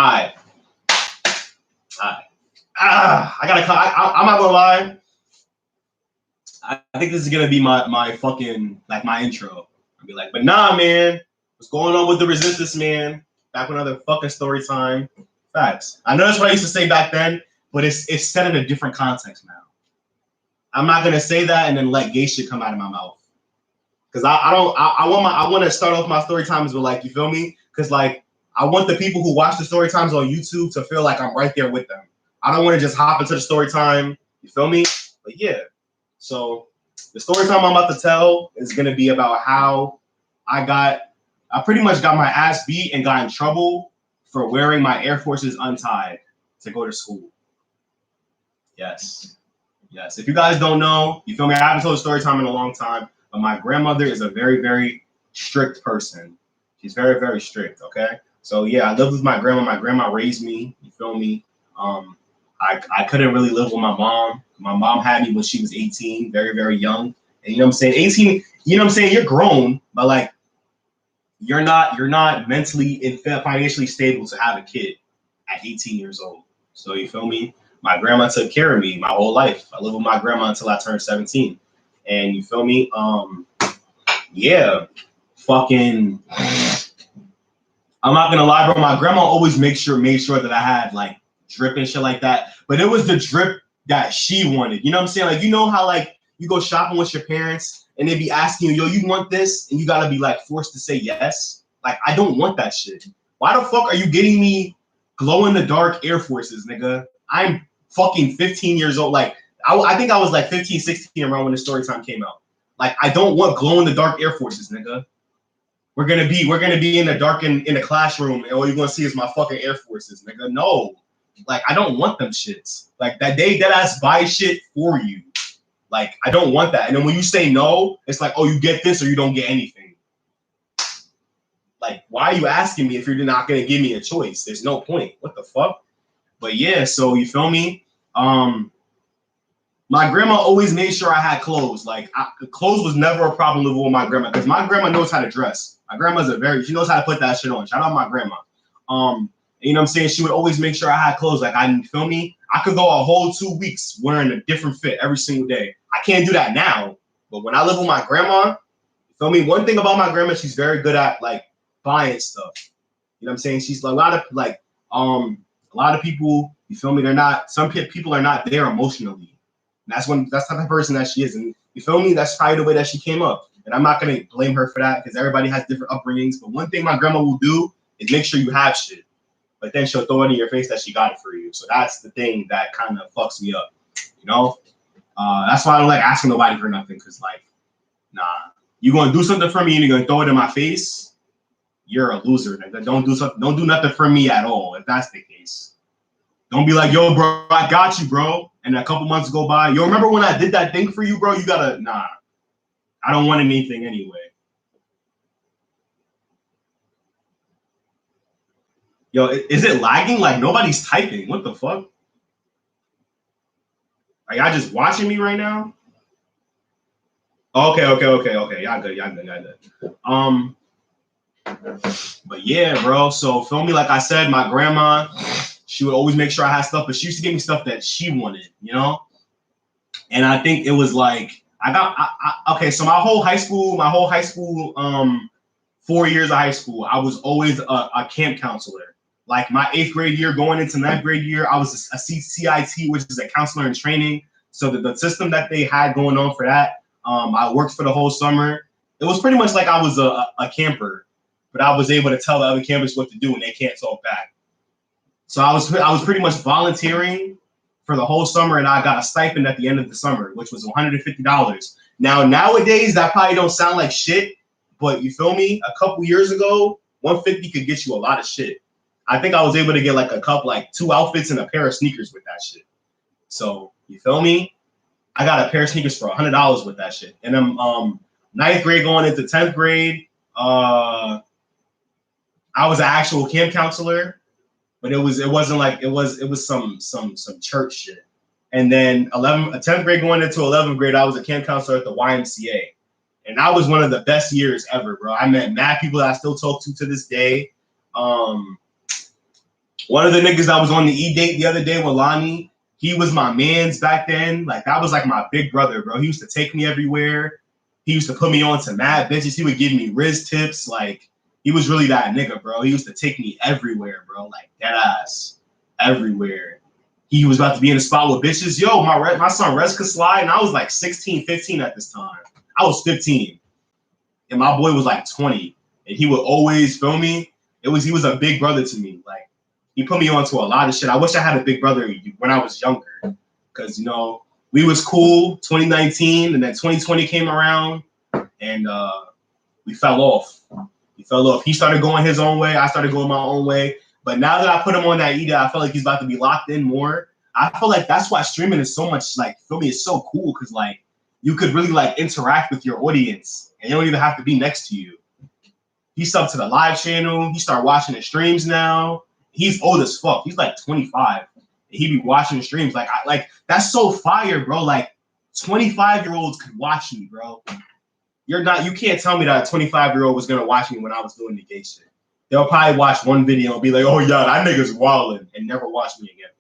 Alright. I'm not gonna lie. I think this is gonna be my fucking like my intro. I'll be like, but nah, man, what's going on with the resistance, man? Back with another fucking story time. Facts. I know that's what I used to say back then, but it's set in a different context now. I'm not gonna say that and then let gay shit come out of my mouth. Cause I want to start off my story times with like, you feel me? Cause like I want the people who watch the story times on YouTube to feel like I'm right there with them. I don't want to just hop into the story time. You feel me? But yeah. So the story time I'm about to tell is gonna be about how I pretty much got my ass beat and got in trouble for wearing my Air Forces untied to go to school. Yes. Yes. If you guys don't know, you feel me? I haven't told a story time in a long time, but my grandmother is a very, very strict person. She's very, very strict. Okay. So yeah, I lived with my grandma. My grandma raised me. You feel me? I couldn't really live with my mom. My mom had me when she was 18, very, very young. And you know what I'm saying? 18, you know what I'm saying? You're grown, but like you're not mentally and financially stable to have a kid at 18 years old. So you feel me? My grandma took care of me my whole life. I lived with my grandma until I turned 17. And you feel me? Yeah. Fucking I'm not gonna lie, bro. My grandma always made sure that I had like drip and shit like that. But it was the drip that she wanted. You know what I'm saying? Like, you know how like you go shopping with your parents and they be asking you, yo, you want this? And you gotta be like forced to say yes. Like, I don't want that shit. Why the fuck are you getting me glow in the dark Air Forces, nigga? I'm fucking 15 years old. Like, I think I was like 15, 16 around when the story time came out. Like, I don't want glow in the dark Air Forces, nigga. We're gonna be in the dark in the classroom, and all you're gonna see is my fucking Air Forces, nigga. No. Like, I don't want them shits. Like, that ass buy shit for you. Like, I don't want that. And then when you say no, it's like, oh, you get this or you don't get anything. Like, why are you asking me if you're not gonna give me a choice? There's no point. What the fuck? But yeah, so you feel me? My grandma always made sure I had clothes. Like, clothes was never a problem living with my grandma because my grandma knows how to dress. My grandma's she knows how to put that shit on. Shout out my grandma. You know what I'm saying? She would always make sure I had clothes. Like, feel me? I could go a whole 2 weeks wearing a different fit every single day. I can't do that now. But when I live with my grandma, you feel me? One thing about my grandma, she's very good at like buying stuff. You know what I'm saying? She's a lot of people, you feel me? Some people are not there emotionally. And that's the type of person that she is. And you feel me? That's probably the way that she came up. And I'm not going to blame her for that because everybody has different upbringings. But one thing my grandma will do is make sure you have shit. But then she'll throw it in your face that she got it for you. So that's the thing that kind of fucks me up, you know? That's why I don't like asking nobody for nothing, because, like, nah. You going to do something for me and you're going to throw it in my face, you're a loser. Nigga. Don't do nothing for me at all, if that's the case. Don't be like, yo, bro, I got you, bro. And a couple months go by. Yo, remember when I did that thing for you, bro? You got to, nah. I don't want anything anyway. Yo, is it lagging? Like, nobody's typing. What the fuck? Are y'all just watching me right now? Okay. Y'all good. But yeah, bro. So, feel me? Like I said, my grandma, she would always make sure I had stuff, but she used to give me stuff that she wanted, you know? And I think it was like, okay, so my whole high school, 4 years of high school, I was always a camp counselor. Like my 8th grade year going into 9th grade year, I was a CIT, which is a counselor in training. So the system that they had going on for that, I worked for the whole summer. It was pretty much like I was a camper, but I was able to tell the other campers what to do and they can't talk back. So I was pretty much volunteering for the whole summer, and I got a stipend at the end of the summer, which was $150. Now, nowadays, that probably don't sound like shit, but you feel me? A couple years ago, $150 could get you a lot of shit. I think I was able to get like 2 outfits and a pair of sneakers with that shit. So you feel me? I got a pair of sneakers for $100 with that shit. And then 9th grade going into 10th grade, I was an actual camp counselor, but it was some church shit. And then 10th grade going into 11th grade, I was a camp counselor at the YMCA. And that was one of the best years ever, bro. I met mad people that I still talk to this day. One of the niggas that was on the E-date the other day with Lonnie, he was my man's back then. Like, that was like my big brother, bro. He used to take me everywhere. He used to put me on to mad bitches. He would give me Riz tips. Like, he was really that nigga, bro. He used to take me everywhere, bro. Like, dead ass. Everywhere. He was about to be in the spot with bitches. Yo, my son Rez could slide, and I was like 16, 15 at this time. I was 15. And my boy was like 20. And he would always, feel me? He was a big brother to me. Like, he put me onto a lot of shit. I wish I had a big brother when I was younger. Because, you know, we was cool 2019, and then 2020 came around, and we fell off. He started going his own way. I started going my own way. But now that I put him on that EDA, I feel like he's about to be locked in more. I feel like that's why streaming is so much, like, feel me, it's so cool. Because, like, you could really, like, interact with your audience. And you don't even have to be next to you. He subbed to the live channel. He started watching the streams now. He's old as fuck. He's like 25. He be watching the streams. Like, that's so fire, bro. Like, 25-year-olds could watch me, bro. You can't tell me that a 25-year-old was gonna watch me when I was doing the gay shit. They'll probably watch one video and be like, oh yeah, that nigga's wildin', and never watch me again.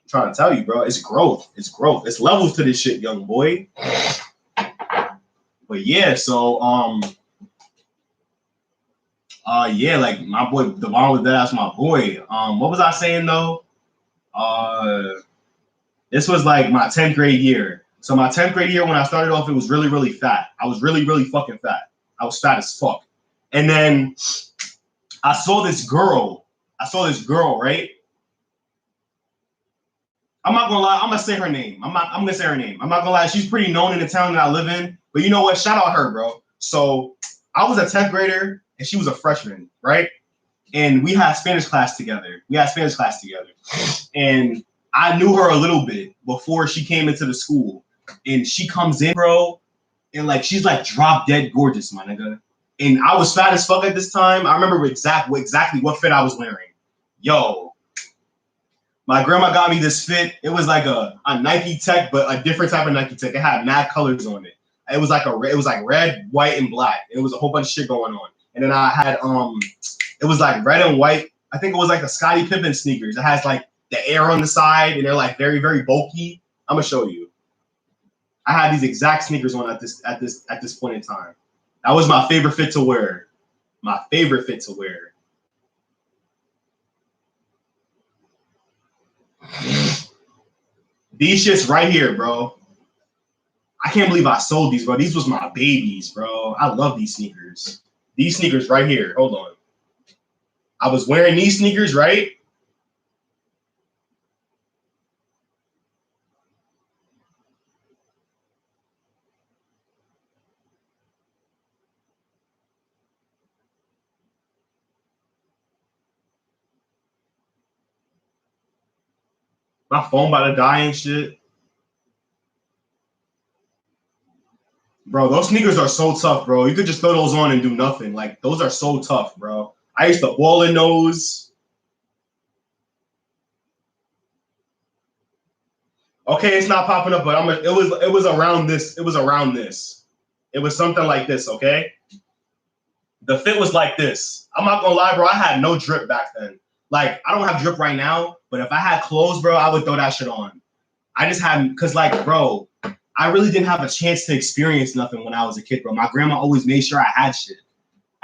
I'm trying to tell you, bro, it's growth. It's growth. It's levels to this shit, young boy. But yeah, so yeah, like my boy Devon was that's my boy. What was I saying though? This was like my 10th grade year. So my 10th grade year, when I started off, it was really, really fat. I was really, really fucking fat. I was fat as fuck. And then I saw this girl, right? I'm not gonna lie, I'm gonna say her name. I'm gonna say her name. I'm not gonna lie, she's pretty known in the town that I live in. But you know what? Shout out her, bro. So I was a 10th grader and she was a freshman, right? And we had Spanish class together. And I knew her a little bit before she came into the school. And she comes in, bro, and like she's like drop dead gorgeous, my nigga. And I was fat as fuck at this time. I remember exactly what fit I was wearing. Yo, my grandma got me this fit. It was like a Nike Tech, but a different type of Nike Tech. It had mad colors on it. It was like red, white, and black. It was a whole bunch of shit going on. And then I had it was like red and white. I think it was like a Scottie Pippen sneakers. It has like the air on the side, and they're like very, very bulky. I'm gonna show you. I had these exact sneakers on at this point in time. That was my favorite fit to wear. These shits right here, bro. I can't believe I sold these, bro. These was my babies, bro. I love these sneakers. These sneakers right here. Hold on. I was wearing these sneakers, right? My phone about to die and shit. Bro, those sneakers are so tough, bro. You could just throw those on and do nothing. Like, those are so tough, bro. I used to ball in those. Okay, it's not popping up, but it was around this. It was around this. It was something like this, okay? The fit was like this. I'm not gonna lie, bro. I had no drip back then. Like, I don't have drip right now, but if I had clothes, bro, I would throw that shit on. I just had, cause like, bro, I really didn't have a chance to experience nothing when I was a kid, bro. My grandma always made sure I had shit.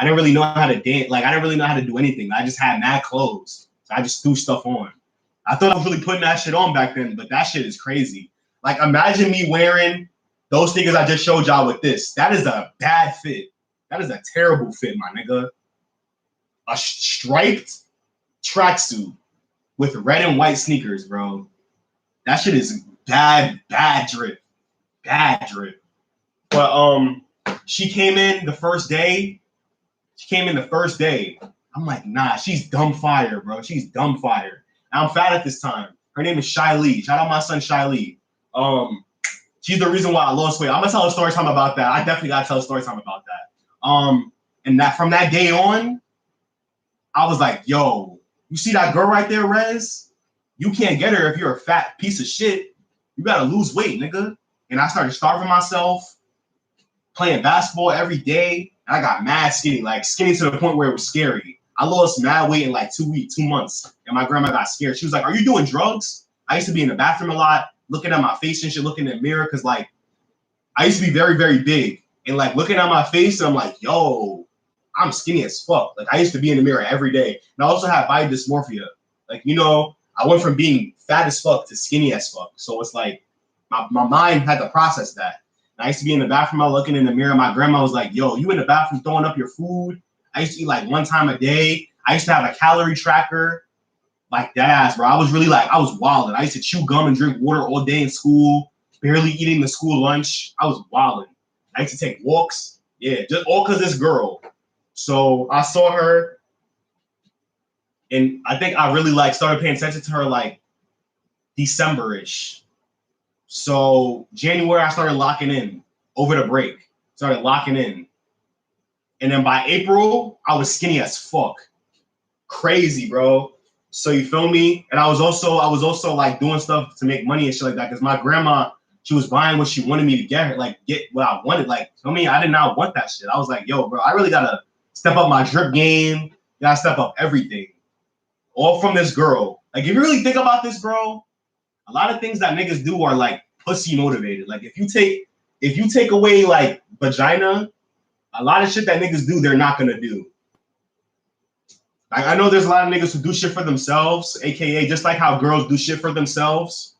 I didn't really know how to dance. Like, I didn't really know how to do anything. I just had mad clothes. So I just threw stuff on. I thought I was really putting that shit on back then, but that shit is crazy. Like, imagine me wearing those sneakers I just showed y'all with this. That is a bad fit. That is a terrible fit, my nigga. A striped tracksuit with red and white sneakers, bro. That shit is bad drip. Bad drip. But she came in the first day. I'm like, nah, she's dumb fire, bro. She's dumb fire. And I'm fat at this time. Her name is Shy Lee. Shout out my son Shy Lee. She's the reason why I lost weight. I'm gonna tell a story time about that. I definitely gotta tell a story time about that. And that from that day on, I was like, yo, you see that girl right there, Rez? You can't get her if you're a fat piece of shit. You gotta lose weight, nigga. And I started starving myself, playing basketball every day. And I got mad skinny, like skinny to the point where it was scary. I lost mad weight in like 2 months, and my grandma got scared. She was like, "Are you doing drugs?" I used to be in the bathroom a lot, looking at my face and shit, looking in the mirror, because like I used to be very, very big, and like looking at my face, and I'm like, "Yo, I'm skinny as fuck." Like I used to be in the mirror every day, and I also have body dysmorphia. Like I went from being fat as fuck to skinny as fuck. So it's like my mind had to process that. And I used to be in the bathroom, I looking in the mirror. My grandma was like, "Yo, you in the bathroom throwing up your food?" I used to eat like 1 time a day. I used to have a calorie tracker. Like that ass, bro. I was really like, I was wilding. I used to chew gum and drink water all day in school, barely eating the school lunch. I was wilding. I used to take walks. Yeah, just all because this girl. So I saw her, and I think I really like started paying attention to her like December-ish. So January, I started locking in over the break. Started locking in. And then by April, I was skinny as fuck. Crazy, bro. So you feel me? And I was also like doing stuff to make money and shit like that. Because my grandma, she was buying what she wanted me to get her, like get what I wanted. Like, feel me? I did not want that shit. I was like, yo, bro, I really gotta step up my drip game. Gotta step up everything. All from this girl. Like, if you really think about this, bro, a lot of things that niggas do are like pussy motivated. Like if you take away like vagina, a lot of shit that niggas do, they're not gonna do. Like I know there's a lot of niggas who do shit for themselves, aka just like how girls do shit for themselves.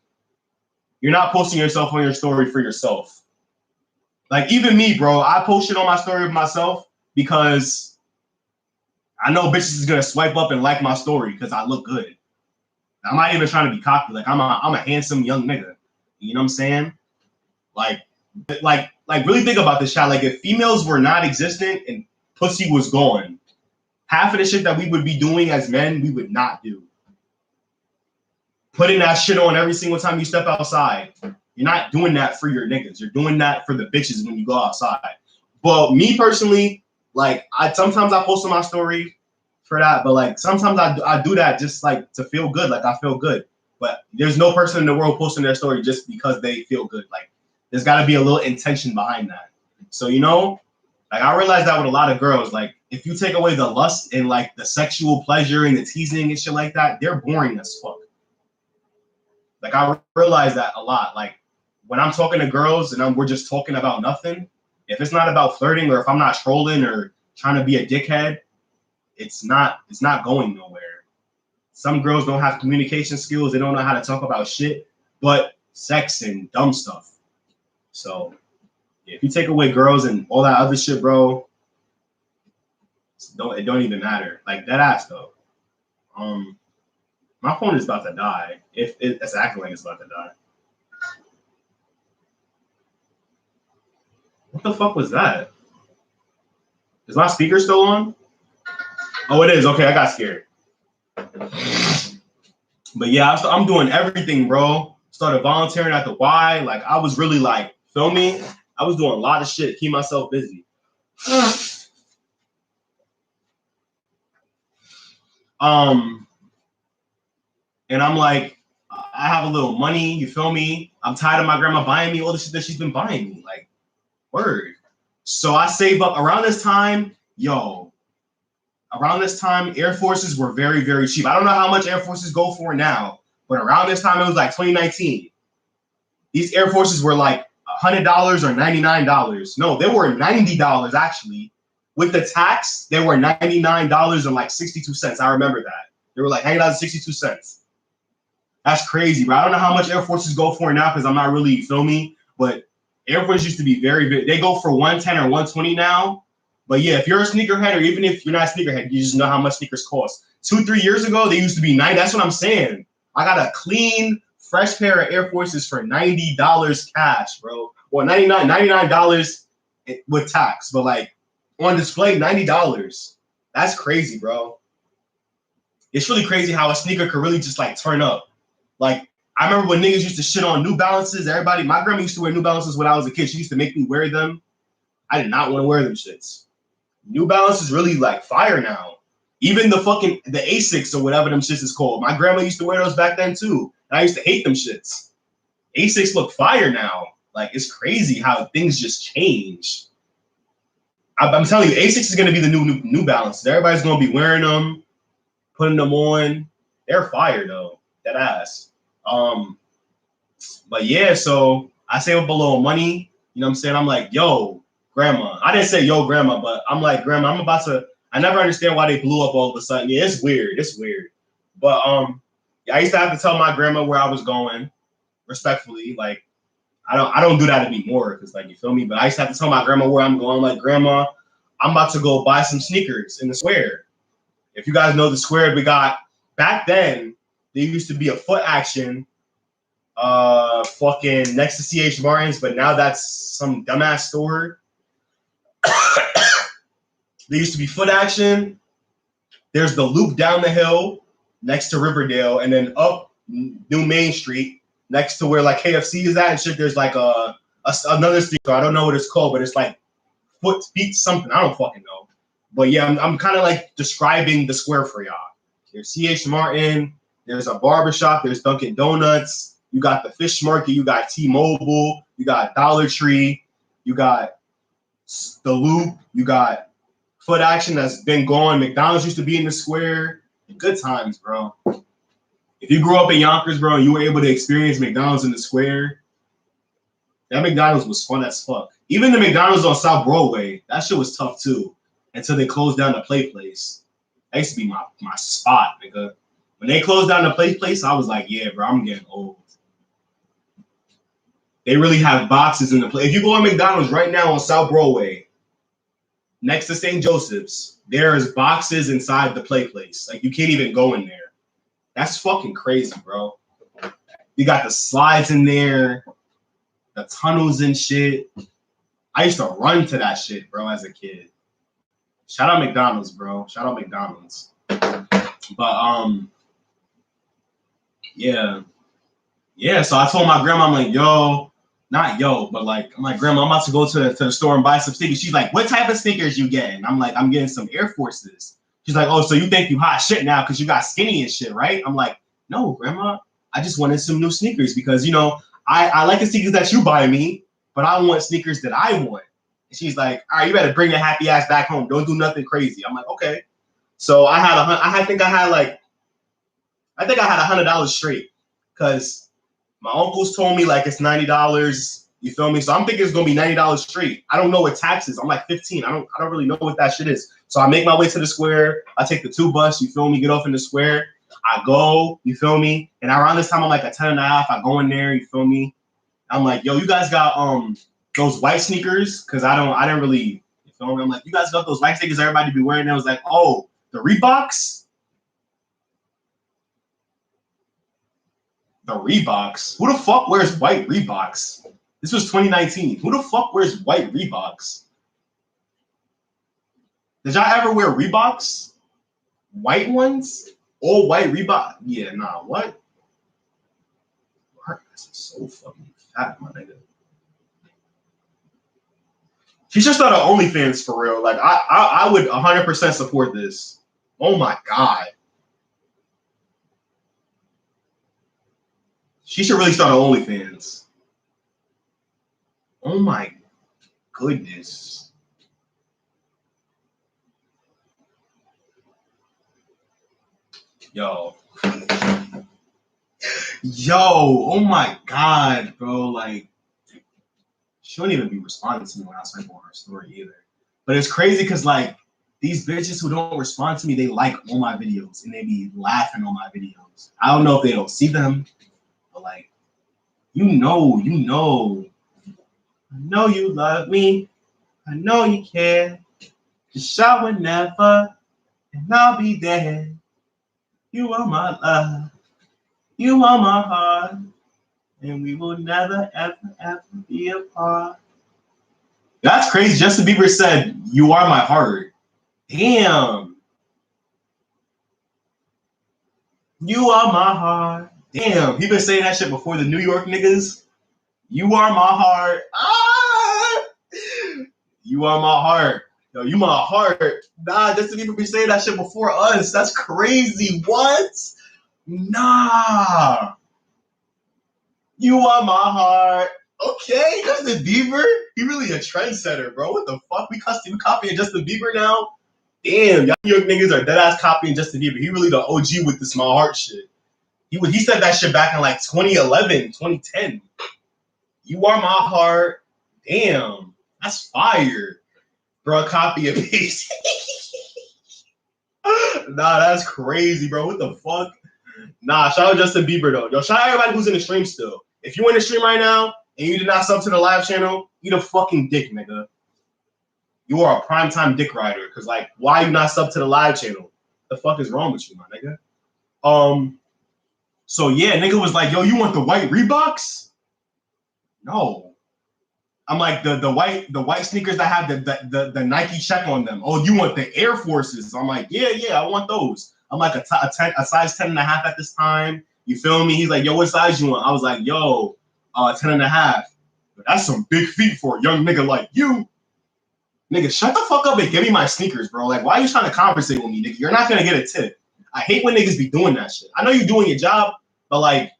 You're not posting yourself on your story for yourself. Like even me, bro, I post shit on my story of myself because I know bitches is gonna swipe up and like my story because I look good. I'm not even trying to be cocky. Like I'm a handsome young nigga. You know what I'm saying? Like really think about this shit. Like if females were not existent and pussy was gone, half of the shit that we would be doing as men, we would not do. Putting that shit on every single time you step outside. You're not doing that for your niggas. You're doing that for the bitches when you go outside. But me personally, like sometimes I post on my story for that, but like sometimes I do that just like to feel good. Like I feel good. But there's no person in the world posting their story just because they feel good. Like there's got to be a little intention behind that. So like I realized that with a lot of girls, like if you take away the lust and like the sexual pleasure and the teasing and shit like that, they're boring as fuck. Like I realize that a lot. Like when I'm talking to girls and we're just talking about nothing, if it's not about flirting or if I'm not trolling or trying to be a dickhead, it's not going nowhere. Some girls don't have communication skills. They don't know how to talk about shit, but sex and dumb stuff. So if you take away girls and all that other shit, bro, it don't even matter. Like that ass though. My phone is about to die. If it's acting like it's about to die. What the fuck was that? Is my speaker still on? Oh, it is. Okay, I got scared. But yeah, I'm doing everything, bro. Started volunteering at the Y. Like I was really like, feel me? I was doing a lot of shit to keep myself busy. And I'm like, I have a little money, you feel me? I'm tired of my grandma buying me all the shit that she's been buying me. Like, word. So I save up around this time, Air Forces were very, very cheap. I don't know how much Air Forces go for now, but around this time, it was like 2019. These Air Forces were like $100 or $99. No, they were $90 actually. With the tax, they were $99 and like 62 cents. I remember that. They were like $90.62. That's crazy, bro. I don't know how much Air Forces go for now because I'm not really, you feel me? But Air Force used to be very big. They go for 110 or 120 now. But yeah, if you're a sneakerhead or even if you're not a sneakerhead, you just know how much sneakers cost. 2-3 years ago, they used to be $90. That's what I'm saying. I got a clean, fresh pair of Air Forces for $90 cash, bro. Well, $99 with tax. But like on display, $90. That's crazy, bro. It's really crazy how a sneaker could really just like turn up. Like, I remember when niggas used to shit on New Balances. My grandma used to wear New Balances when I was a kid. She used to make me wear them. I did not want to wear them shits. New Balance is really like fire now. Even the Asics or whatever them shits is called. My grandma used to wear those back then too. And I used to hate them shits. Asics look fire now. Like, it's crazy how things just change. I'm telling you, Asics is gonna be the new Balance. Everybody's gonna be wearing them, putting them on. They're fire though, that ass. But yeah, so I save up a little money. You know what I'm saying? I'm like, yo, grandma. I didn't say yo, grandma, but I'm like, grandma, I'm about to. I never understand why they blew up all of a sudden. Yeah, it's weird. It's weird. But I used to have to tell my grandma where I was going, respectfully. Like, I don't do that anymore because, like, you feel me. But I used to have to tell my grandma where I'm going. Like, grandma, I'm about to go buy some sneakers in the square. If you guys know the square, we got back then. There used to be a Foot Action, fucking next to CH Martin's, but now that's some dumbass store. There used to be Foot Action. There's the Loop down the hill next to Riverdale, and then up New Main Street next to where like KFC is at and shit. There's like another street. I don't know what it's called, but it's like Foot Feet something. I don't fucking know. But yeah, I'm kind of like describing the square for y'all. There's CH Martin. There's a barbershop. There's Dunkin' Donuts. You got the fish market. You got T-Mobile. You got Dollar Tree. You got the Loop. You got Foot Action that's been gone. McDonald's used to be in the square. Good times, bro. If you grew up in Yonkers, bro, and you were able to experience McDonald's in the square, that McDonald's was fun as fuck. Even the McDonald's on South Broadway, that shit was tough too. Until they closed down the Play Place. That used to be my spot, nigga. When they closed down the Play Place, I was like, yeah, bro, I'm getting old. They really have boxes in the place. If you go to McDonald's right now on South Broadway, next to St. Joseph's, there's boxes inside the Play Place. Like, you can't even go in there. That's fucking crazy, bro. You got the slides in there, the tunnels and shit. I used to run to that shit, bro, as a kid. Shout out McDonald's, bro. Shout out McDonald's. But yeah. So I told my grandma, I'm like, yo, not yo, but like, I'm like, grandma, I'm about to go to the store and buy some sneakers. She's like, what type of sneakers you getting? I'm like, I'm getting some Air Forces. She's like, oh, so you think you hot shit now because you got skinny and shit, right? I'm like, no, grandma, I just wanted some new sneakers because, you know, I like the sneakers that you buy me, but I want sneakers that I want. And she's like, all right, you better bring your happy ass back home. Don't do nothing crazy. I'm like, okay. So I think I had $100 straight because my uncles told me like it's $90. You feel me? So I'm thinking it's gonna be $90 straight. I don't know what taxes. I'm like 15. I don't really know what that shit is. So I make my way to the square. I take the 2 bus. You feel me? Get off in the square. I go. You feel me? And around this time I'm like a 10.5. I go in there. You feel me? I'm like, yo, you guys got those white sneakers? Cause I didn't really. You feel me? I'm like, you guys got those white sneakers everybody be wearing? And I was like, oh, the Reeboks. The Reeboks? Who the fuck wears white Reeboks? This was 2019. Who the fuck wears white Reeboks? Did y'all ever wear Reeboks? White ones? All white Reebok? Yeah, nah, what? Her ass is so fucking fat, my nigga. She should start her OnlyFans for real. Like, I would 100% support this. Oh my God. She should really start her OnlyFans. Oh my goodness. Yo, oh my God, bro. Like, she wouldn't even be responding to me when I swipe on her story either. But it's crazy because, like, these bitches who don't respond to me, they like all my videos and they be laughing on my videos. I don't know if they don't see them, but like, you know. I know you love me. I know you care. Just shout whenever, and I'll be there. You are my love. You are my heart. And we will never, ever, ever be apart. That's crazy. Justin Bieber said, you are my heart. Damn. You are my heart. Damn. He been saying that shit before the New York niggas. You are my heart. Ah! You are my heart. Yo, you my heart. Nah, Justin Bieber been saying that shit before us. That's crazy. What? Nah. You are my heart. Okay, Justin Bieber. He really a trendsetter, bro. What the fuck? We copying Justin Bieber now? Damn, y'all New York niggas are dead ass copying Justin Bieber. He really the OG with the small heart shit. He said that shit back in like 2011, 2010. You are my heart. Damn, that's fire, bro. Copy and paste. Nah, that's crazy, bro. What the fuck? Nah, shout out Justin Bieber though. Yo, shout out everybody who's in the stream still. If you in the stream right now and you did not sub to the live channel, eat a fucking dick, nigga. You are a primetime dick rider. Cause like, why you not sub to the live channel? The fuck is wrong with you, my nigga? So yeah, nigga was like, yo, you want the white Reeboks? No. I'm like the white sneakers that have the Nike check on them. Oh, you want the Air Forces? I'm like, yeah, I want those. I'm like a size 10 and a half at this time. You feel me? He's like, yo, what size you want? I was like, yo, 10 and a half. That's some big feet for a young nigga like you. Nigga, shut the fuck up and give me my sneakers, bro. Like, why are you trying to conversate with me, nigga? You're not gonna get a tip. I hate when niggas be doing that shit. I know you're doing your job, but like,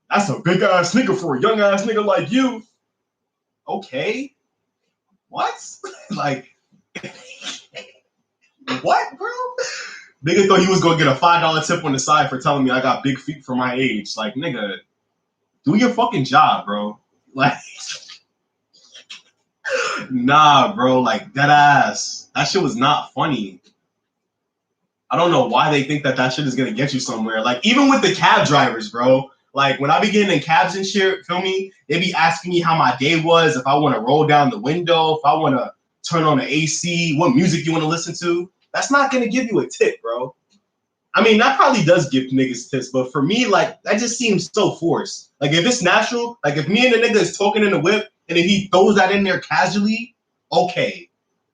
that's a big ass sneaker for a young ass nigga like you. Okay. What? Like, what, bro? Nigga thought he was gonna get a $5 tip on the side for telling me I got big feet for my age. Like, nigga, do your fucking job, bro. Like, nah, bro. Like, dead ass. That shit was not funny. I don't know why they think that shit is gonna get you somewhere. Like, even with the cab drivers, bro. Like, when I be getting in cabs and shit, feel me? They be asking me how my day was, if I want to roll down the window, if I want to turn on the AC, what music you want to listen to. That's not going to give you a tip, bro. I mean, that probably does give niggas tips, but for me, like, that just seems so forced. Like, if it's natural, like, if me and the nigga is talking in the whip, and if he throws that in there casually, okay.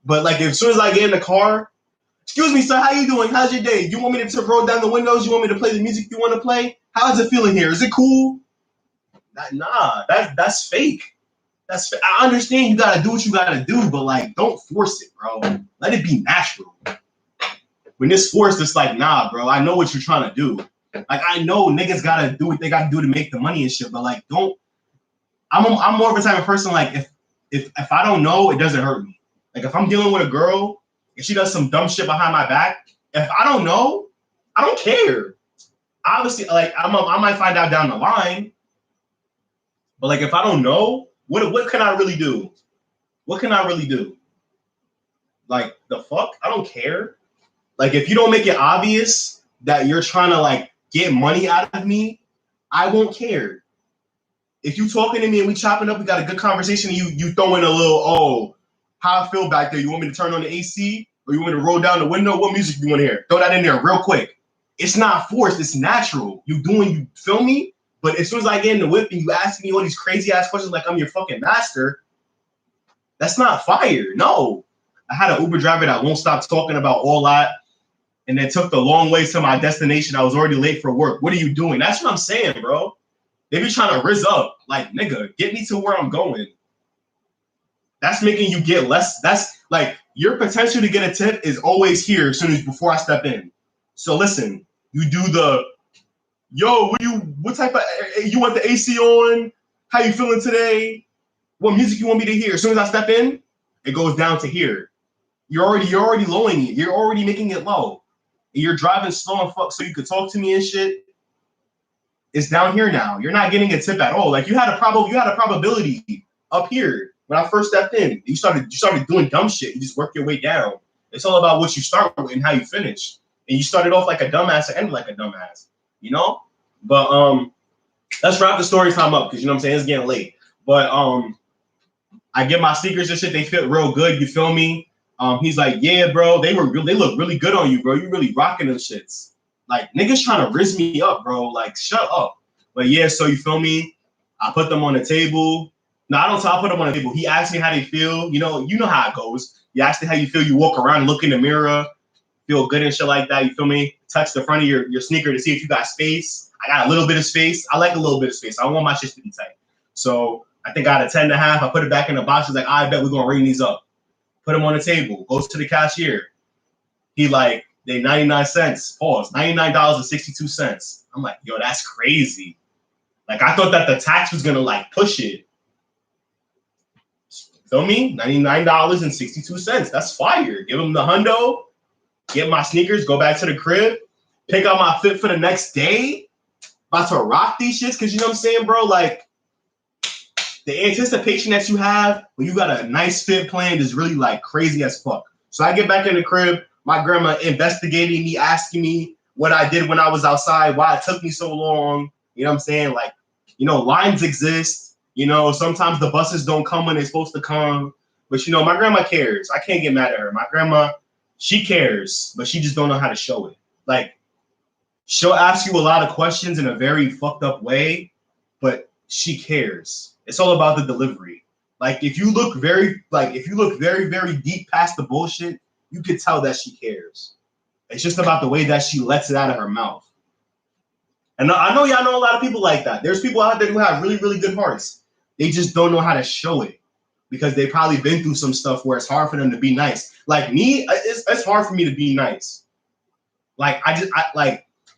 But, like, as soon as I get in the car, excuse me, sir, how you doing? How's your day? You want me to roll down the windows? You want me to play the music you want to play? How's it feeling here? Is it cool? Nah, that's fake. I understand you gotta do what you gotta do, but like, don't force it, bro. Let it be natural. When it's forced, it's like, nah, bro. I know what you're trying to do. Like, I know niggas gotta do what they gotta do to make the money and shit, but like, don't. I'm more of a type of person like if I don't know, it doesn't hurt me. Like if I'm dealing with a girl and she does some dumb shit behind my back, if I don't know, I don't care. Obviously, like I might find out down the line, but like if I don't know, what can I really do? What can I really do? Like the fuck? I don't care. Like if you don't make it obvious that you're trying to like get money out of me, I won't care. If you talking to me and we chopping up, we got a good conversation, and you throw in a little, oh, how I feel back there. You want me to turn on the AC or you want me to roll down the window? What music you want to hear? Throw that in there real quick. It's not forced. It's natural. You feel me? But as soon as I get in the whip and you ask me all these crazy ass questions like I'm your fucking master, that's not fire. No. I had an Uber driver that won't stop talking about all that and then took the long way to my destination. I was already late for work. What are you doing? That's what I'm saying, bro. They be trying to rizz up. Like, nigga, get me to where I'm going. That's making you get less. That's like your potential to get a tip is always here as soon as before I step in. So listen, you do the yo, what type of you want the AC on? How you feeling today? What music you want me to hear? As soon as I step in, it goes down to here. You're already lowering it. You're already making it low. And you're driving slow and fuck so you could talk to me and shit. It's down here now. You're not getting a tip at all. Like you had a probability up here when I first stepped in. You started doing dumb shit. You just work your way down. It's all about what you start with and how you finish. And you started off like a dumbass and ended like a dumbass. You know? But let's wrap the story time up because you know what I'm saying, it's getting late. But I get my sneakers and shit, they fit real good, you feel me? He's like, yeah, bro, they look really good on you, bro. You really rocking them shits. Like niggas trying to rizz me up, bro. Like, shut up. But yeah, so you feel me? I put them on the table. No, I don't put them on the table. He asked me how they feel. You know how it goes. You ask me how you feel, you walk around, look in the mirror, feel good and shit like that. You feel me? Touch the front of your sneaker to see if you got space. I got a little bit of space. I like a little bit of space. I don't want my shit to be tight. So I think I had a 10 and a half. I put it back in the box. He's like, I bet we're going to ring these up. Put them on the table. Goes to the cashier. He like, they 99 cents. Pause. $99.62. I'm like, yo, that's crazy. Like I thought that the tax was gonna like push it. Feel me? $99.62. That's fire. Give them the hundo, get my sneakers, go back to the crib, pick out my fit for the next day. About to rock these shits, because you know what I'm saying, bro? Like, the anticipation that you have when you got a nice fit planned is really like crazy as fuck. So I get back in the crib, my grandma investigating me, asking me what I did when I was outside, why it took me so long. You know what I'm saying? Like, you know, lines exist. You know, sometimes the buses don't come when they're supposed to come. But, you know, my grandma cares. I can't get mad at her. My grandma, she cares, but she just don't know how to show it. Like, she'll ask you a lot of questions in a very fucked up way, but she cares. It's all about the delivery. Like, if you look very, very deep past the bullshit, you could tell that she cares. It's just about the way that she lets it out of her mouth. And I know y'all know a lot of people like that. There's people out there who have really, really good hearts. They just don't know how to show it because they've probably been through some stuff where it's hard for them to be nice. Like me, it's hard for me to be nice. Like,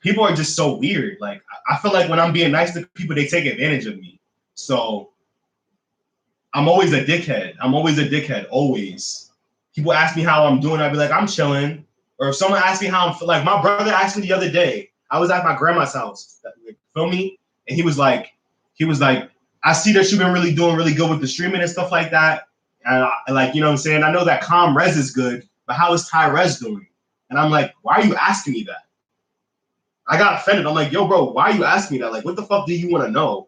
people are just so weird. Like, I feel like when I'm being nice to people, they take advantage of me. So I'm always a dickhead. Always. People ask me how I'm doing. I'd be like, I'm chilling. Or if someone asks me how I'm like, my brother asked me the other day, I was at my grandma's house, feel me? And he was like, I see that you've been doing really good with the streaming and stuff like that. And like, you know what I'm saying? I know that Res is good, but how is Res doing? And I'm like, why are you asking me that? I got offended. I'm like, yo, bro, why are you asking me that? Like, what the fuck do you want to know?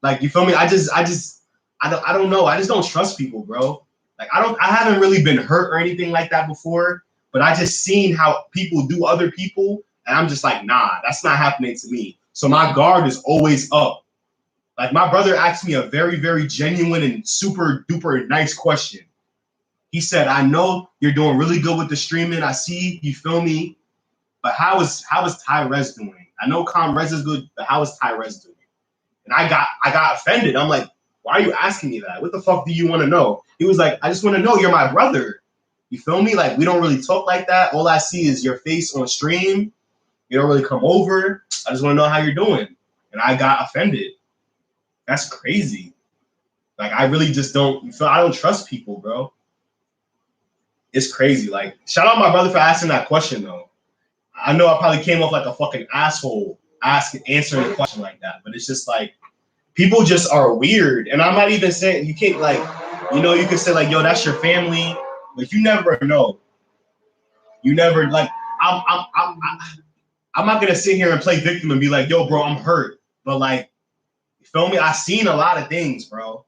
Like, you feel me? I don't know. I just don't trust people, bro. Like, I haven't really been hurt or anything like that before, but I just seen how people do other people. And I'm just like, nah, that's not happening to me. So my guard is always up. Like, my brother asked me a very, very genuine and super duper nice question. He said, I know you're doing really good with the streaming. I see, you feel me? But how is Res doing? I know Res is good, but how is Res doing? And I got offended. I'm like, why are you asking me that? What the fuck do you want to know? He was like, I just want to know, you're my brother. You feel me? Like, we don't really talk like that. All I see is your face on stream. You don't really come over. I just want to know how you're doing. And I got offended. That's crazy. Like, I really just don't, I don't trust people, bro. It's crazy. Like, shout out my brother for asking that question, though. I know I probably came off like a fucking asshole answering a question like that, but it's just like, people just are weird. And I'm not even saying, you can't, like, you know, you could say like, yo, that's your family, but you never know. You never, like, I'm not gonna sit here and play victim and be like, yo, bro, I'm hurt. But like, you feel me? I've seen a lot of things, bro.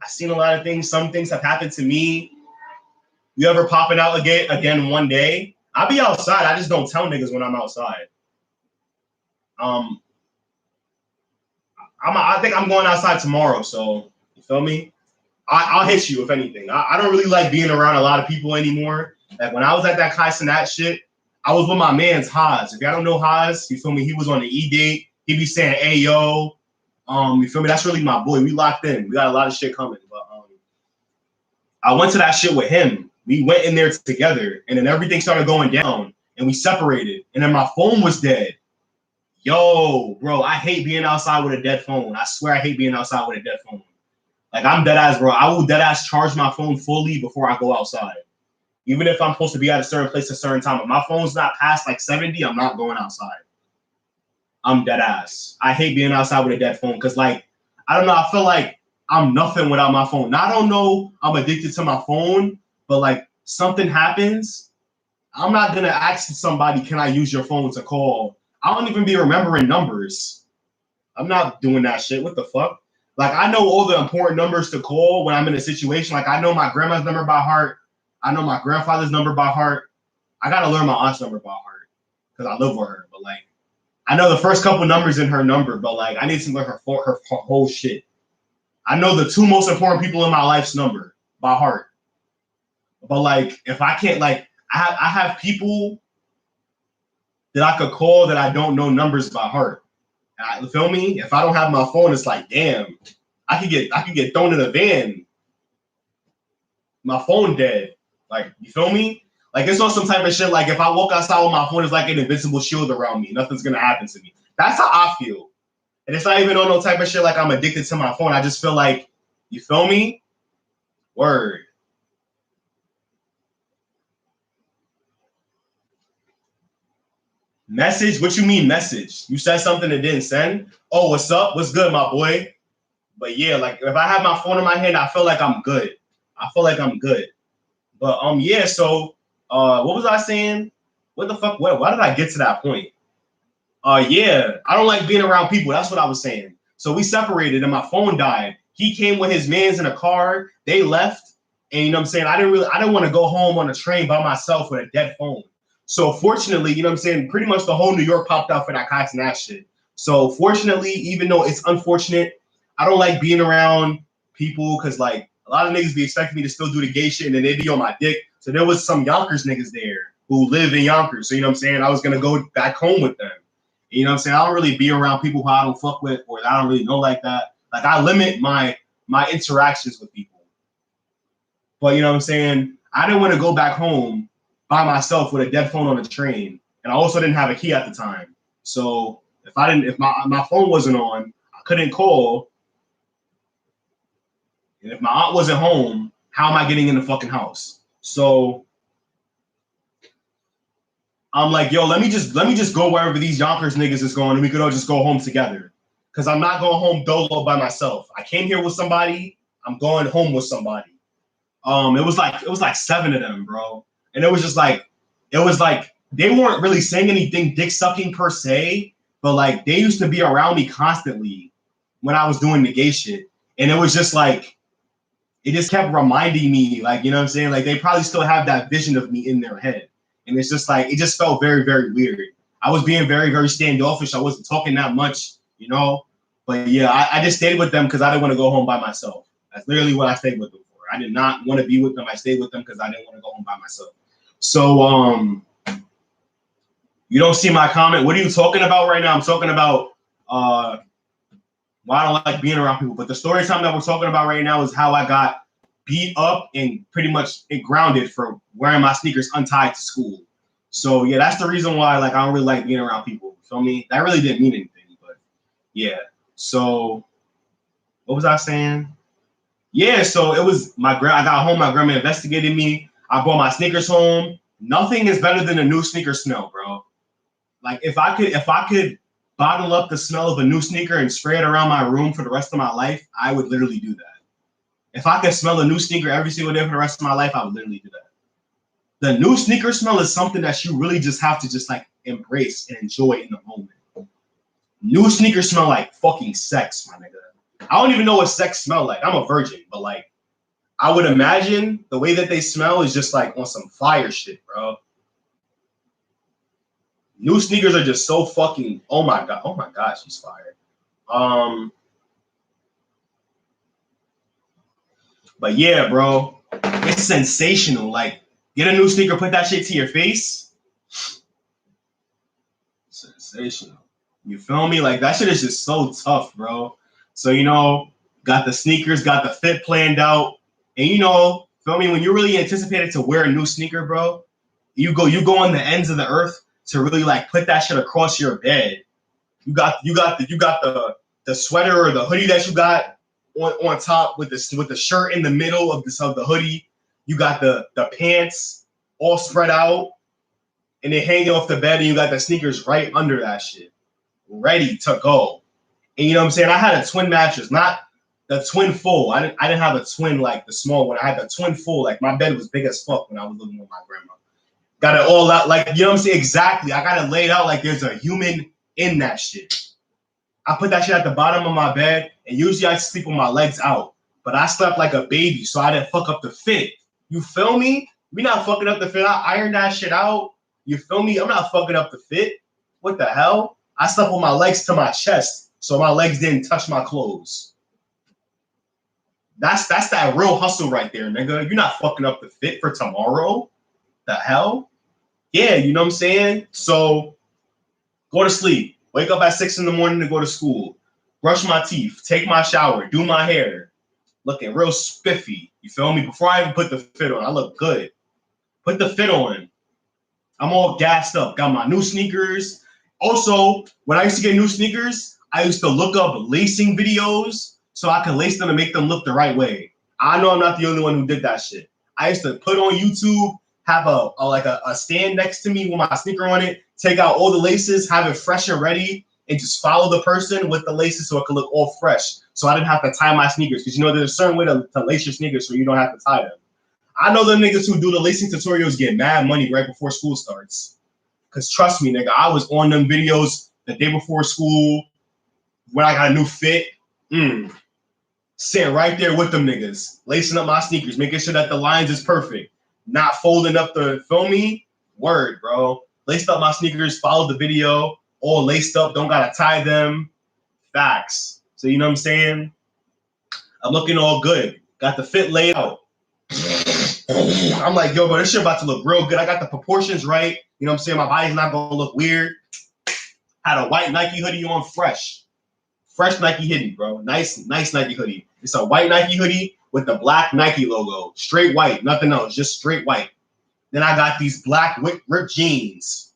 I've seen a lot of things. Some things have happened to me. You ever popping out again one day? I'll be outside. I just don't tell niggas when I'm outside. I think I'm going outside tomorrow, so you feel me? I'll hit you if anything. I don't really like being around a lot of people anymore. Like, when I was at that Kai Cenat shit, I was with my man's Haas. If y'all don't know Haas, you feel me? He was on the E-Date. He be saying, hey, yo. You feel me? That's really my boy. We locked in. We got a lot of shit coming. But I went to that shit with him. We went in there together, and then everything started going down, and we separated. And then my phone was dead. Yo, bro, I hate being outside with a dead phone. I swear I hate being outside with a dead phone. Like, I'm dead ass, bro. I will dead ass charge my phone fully before I go outside. Even if I'm supposed to be at a certain place at a certain time. If my phone's not past like 70, I'm not going outside. I'm dead ass. I hate being outside with a dead phone because, like, I don't know. I feel like I'm nothing without my phone. Now, I don't know I'm addicted to my phone, but like, something happens, I'm not going to ask somebody, can I use your phone to call? I don't even be remembering numbers. I'm not doing that shit. What the fuck? Like, I know all the important numbers to call when I'm in a situation. Like, I know my grandma's number by heart. I know my grandfather's number by heart. I got to learn my aunt's number by heart because I live with her. But, like, I know the first couple numbers in her number, but, like, I need to learn her whole shit. I know the two most important people in my life's number by heart. But, like, if I can't, like, I have people that I could call that I don't know numbers by heart. You feel me? If I don't have my phone, it's like, damn, I could get thrown in a van. My phone dead. Like, you feel me? Like, it's on some type of shit. Like, if I walk outside with my phone, it's like an invincible shield around me. Nothing's gonna happen to me. That's how I feel. And it's not even on no type of shit like I'm addicted to my phone. I just feel like, you feel me? Word. Message? What you mean message? You said something and didn't send? Oh, what's up? What's good, my boy? But yeah, like if I have my phone in my hand, I feel like I'm good. I feel like I'm good. But yeah, so what was I saying? What the fuck? Why did I get to that point? Yeah, I don't like being around people. That's what I was saying. So we separated and my phone died. He came with his mans in a car. They left. And you know what I'm saying? I didn't want to go home on a train by myself with a dead phone. So fortunately, you know what I'm saying? Pretty much the whole New York popped out for that cops and that shit. So fortunately, even though it's unfortunate, I don't like being around people because like a lot of niggas be expecting me to still do the gay shit and then they be on my dick. So there was some Yonkers niggas there who live in Yonkers. So you know what I'm saying? I was gonna go back home with them. You know what I'm saying? I don't really be around people who I don't fuck with or that I don't really know like that. Like I limit my interactions with people. But you know what I'm saying? I didn't want to go back home by myself with a dead phone on a train. And I also didn't have a key at the time. So if my phone wasn't on, I couldn't call. And if my aunt wasn't home, how am I getting in the fucking house? So I'm like, yo, let me just go wherever these Yonkers niggas is going and we could all just go home together. Cause I'm not going home dolo by myself. I came here with somebody, I'm going home with somebody. It was like 7 of them, bro. And it was like they weren't really saying anything dick sucking per se, but like they used to be around me constantly when I was doing the gay shit. And it was just like, it just kept reminding me, like, you know what I'm saying? Like they probably still have that vision of me in their head. And it's just like, it just felt very, very weird. I was being very, very standoffish. I wasn't talking that much, you know? But yeah, I just stayed with them because I didn't want to go home by myself. That's literally what I stayed with them for. I did not want to be with them. I stayed with them because I didn't want to go home by myself. So, you don't see my comment. What are you talking about right now? I'm talking about why I don't like being around people. But the story time that we're talking about right now is how I got beat up and pretty much grounded for wearing my sneakers untied to school. So yeah, that's the reason why like I don't really like being around people. You feel me? That really didn't mean anything, but yeah. So what was I saying? Yeah, so it was I got home, my grandma investigated me. I brought my sneakers home. Nothing is better than a new sneaker smell, bro. Like if I could bottle up the smell of a new sneaker and spray it around my room for the rest of my life, I would literally do that. If I could smell a new sneaker every single day for the rest of my life, I would literally do that. The new sneaker smell is something that you really just have to just like embrace and enjoy in the moment. New sneakers smell like fucking sex, my nigga. I don't even know what sex smell like. I'm a virgin, but like I would imagine the way that they smell is just like on some fire shit, bro. New sneakers are just so fucking, oh my god, she's fired. But yeah, bro, it's sensational. Like, get a new sneaker, put that shit to your face. Sensational. You feel me? Like, that shit is just so tough, bro. So, you know, got the sneakers, got the fit planned out. And, you know, feel me? When you're really anticipated to wear a new sneaker, bro, you go on the ends of the earth to really, like, put that shit across your bed. You got the sweater or the hoodie that you got on top with the shirt in the middle of the hoodie. You got the pants all spread out and they hanging off the bed, and you got the sneakers right under that shit, ready to go. And you know what I'm saying? I had a twin mattress, not the twin full. I didn't have a twin like the small one. I had the twin full. Like my bed was big as fuck when I was living with my grandma. Got it all out, like, you know what I'm saying? Exactly. I got it laid out like there's a human in that shit. I put that shit at the bottom of my bed, and usually I sleep with my legs out. But I slept like a baby, so I didn't fuck up the fit. You feel me? We not fucking up the fit. I ironed that shit out. You feel me? I'm not fucking up the fit. What the hell? I slept with my legs to my chest, so my legs didn't touch my clothes. That's that real hustle right there, nigga. You're not fucking up the fit for tomorrow. The hell? Yeah, you know what I'm saying? So go to sleep. Wake up at 6 a.m. to go to school. Brush my teeth. Take my shower. Do my hair. Looking real spiffy. You feel me? Before I even put the fit on, I look good. Put the fit on. I'm all gassed up. Got my new sneakers. Also, when I used to get new sneakers, I used to look up lacing videos so I could lace them and make them look the right way. I know I'm not the only one who did that shit. I used to put on YouTube, have a stand next to me with my sneaker on it, take out all the laces, have it fresh and ready, and just follow the person with the laces so it could look all fresh. So I didn't have to tie my sneakers, because you know there's a certain way to lace your sneakers so you don't have to tie them. I know the niggas who do the lacing tutorials get mad money right before school starts. Because trust me, nigga, I was on them videos the day before school when I got a new fit. Sitting right there with them niggas, lacing up my sneakers, making sure that the lines is perfect, not folding up the, feel me? Word, bro. Laced up my sneakers, followed the video, all laced up, don't gotta tie them. Facts. So you know what I'm saying? I'm looking all good. Got the fit laid out. I'm like, yo, bro, this shit about to look real good. I got the proportions right. You know what I'm saying? My body's not gonna look weird. Had a white Nike hoodie on, fresh Nike hoodie, bro. Nice Nike hoodie. It's a white Nike hoodie with the black Nike logo. Straight white, nothing else, just straight white. Then I got these black ripped jeans.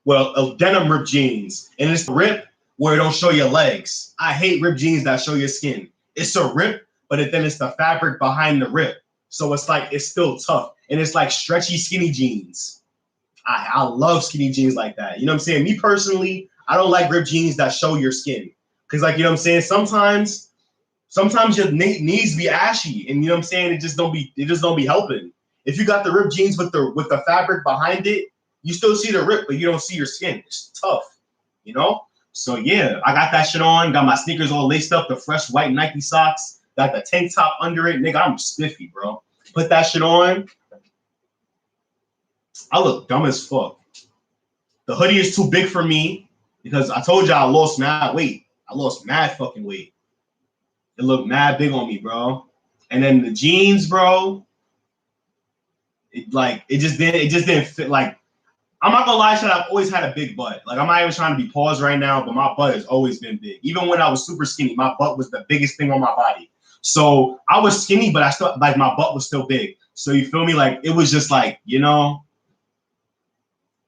Well, denim ripped jeans. And it's the rip where it don't show your legs. I hate ripped jeans that show your skin. It's a rip, but then it's the fabric behind the rip. So it's like, it's still tough. And it's like stretchy, skinny jeans. I love skinny jeans like that. You know what I'm saying? Me personally, I don't like ripped jeans that show your skin. Because like, you know what I'm saying? Sometimes your knees be ashy. And you know what I'm saying? It just don't be helping. If you got the ripped jeans with the fabric behind it, you still see the rip, but you don't see your skin. It's tough, you know? So yeah, I got that shit on. Got my sneakers all laced up, the fresh white Nike socks. Got the tank top under it. Nigga, I'm spiffy, bro. Put that shit on. I look dumb as fuck. The hoodie is too big for me because I told you I lost mad weight. I lost mad fucking weight. It looked mad big on me, bro. And then the jeans, bro, it just didn't fit. Like, I'm not gonna lie, I've always had a big butt. Like, I'm not even trying to be paused right now, but my butt has always been big. Even when I was super skinny, my butt was the biggest thing on my body. So I was skinny, but I still, like, my butt was still big. So you feel me? Like, it was just like, you know,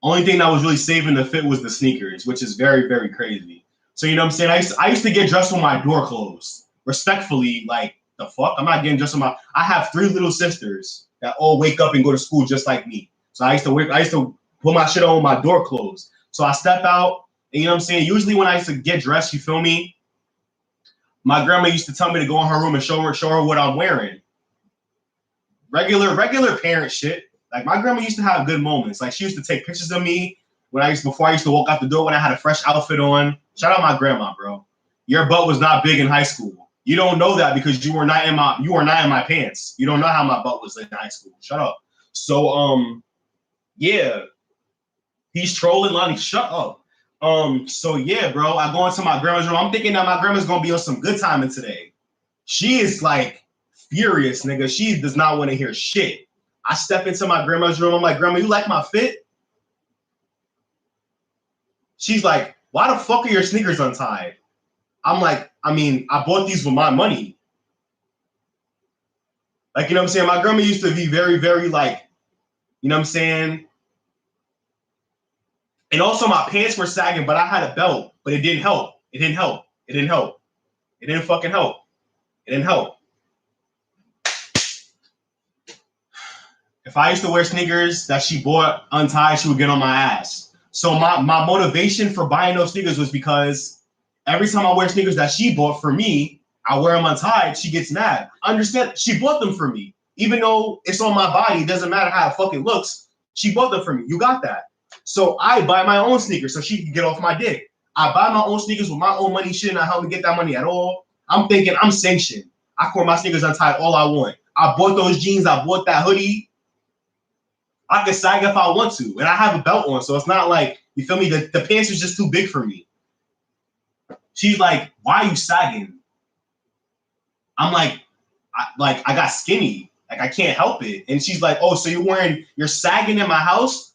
only thing that was really saving the fit was the sneakers, which is very, very crazy. So you know what I'm saying? I used to get dressed with my door closed. Respectfully, like, the fuck? I'm not getting dressed with my, I have 3 little sisters that all wake up and go to school just like me. So I used to put my shit on with my door closed. So I step out, and you know what I'm saying? Usually when I used to get dressed, you feel me? My grandma used to tell me to go in her room and show her what I'm wearing. Regular parent shit. Like, my grandma used to have good moments. Like, she used to take pictures of me before I used to walk out the door when I had a fresh outfit on. Shout out my grandma, bro. Your butt was not big in high school. You don't know that because you were not in my pants. You don't know how my butt was in high school. Shut up. So yeah. He's trolling, Lonnie. Shut up. So yeah, bro. I go into my grandma's room. I'm thinking that my grandma's gonna be on some good timing today. She is like furious, nigga. She does not want to hear shit. I step into my grandma's room. I'm like, Grandma, you like my fit? She's like, why the fuck are your sneakers untied? I'm like, I mean, I bought these with my money. Like, you know what I'm saying? My grandma used to be very, very like, you know what I'm saying? And also my pants were sagging, but I had a belt, but it didn't help. It didn't help. It didn't help. It didn't fucking help. It didn't help. If I used to wear sneakers that she bought untied, she would get on my ass. So my motivation for buying those sneakers was because every time I wear sneakers that she bought for me, I wear them untied, she gets mad. Understand? She bought them for me. Even though it's on my body, it doesn't matter how it fucking looks. She bought them for me. You got that. So I buy my own sneakers so she can get off my dick. I buy my own sneakers with my own money. She did not help me get that money at all. I'm thinking I'm sanctioned. I wear my sneakers untied all I want. I bought those jeans. I bought that hoodie. I can sag if I want to. And I have a belt on. So it's not like, you feel me? The pants is just too big for me. She's like, why are you sagging? I'm like, I got skinny. Like, I can't help it. And she's like, oh, so you're sagging in my house?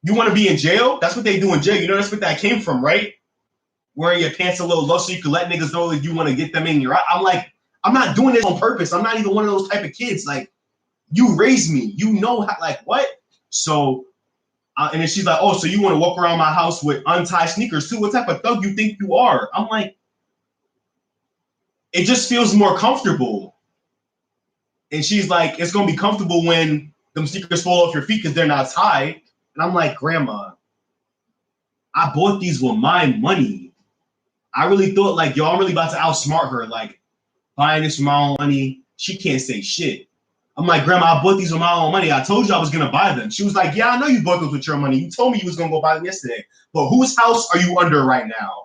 You want to be in jail? That's what they do in jail. You know, that's what that came from, right? Wearing your pants a little low so you can let niggas know that you want to get them in your eye. I'm like, I'm not doing this on purpose. I'm not even one of those type of kids. Like, you raised me. You know how, like, what? So And then she's like, oh, so you want to walk around my house with untied sneakers too? What type of thug you think you are? I'm like, it just feels more comfortable. And she's like, it's going to be comfortable when them sneakers fall off your feet because they're not tied. And I'm like, Grandma, I bought these with my money. I really thought, like, yo, I'm really about to outsmart her. Like, buying this with my own money, she can't say shit. I'm like, Grandma, I bought these with my own money. I told you I was going to buy them. She was like, yeah, I know you bought those with your money. You told me you was going to go buy them yesterday. But whose house are you under right now?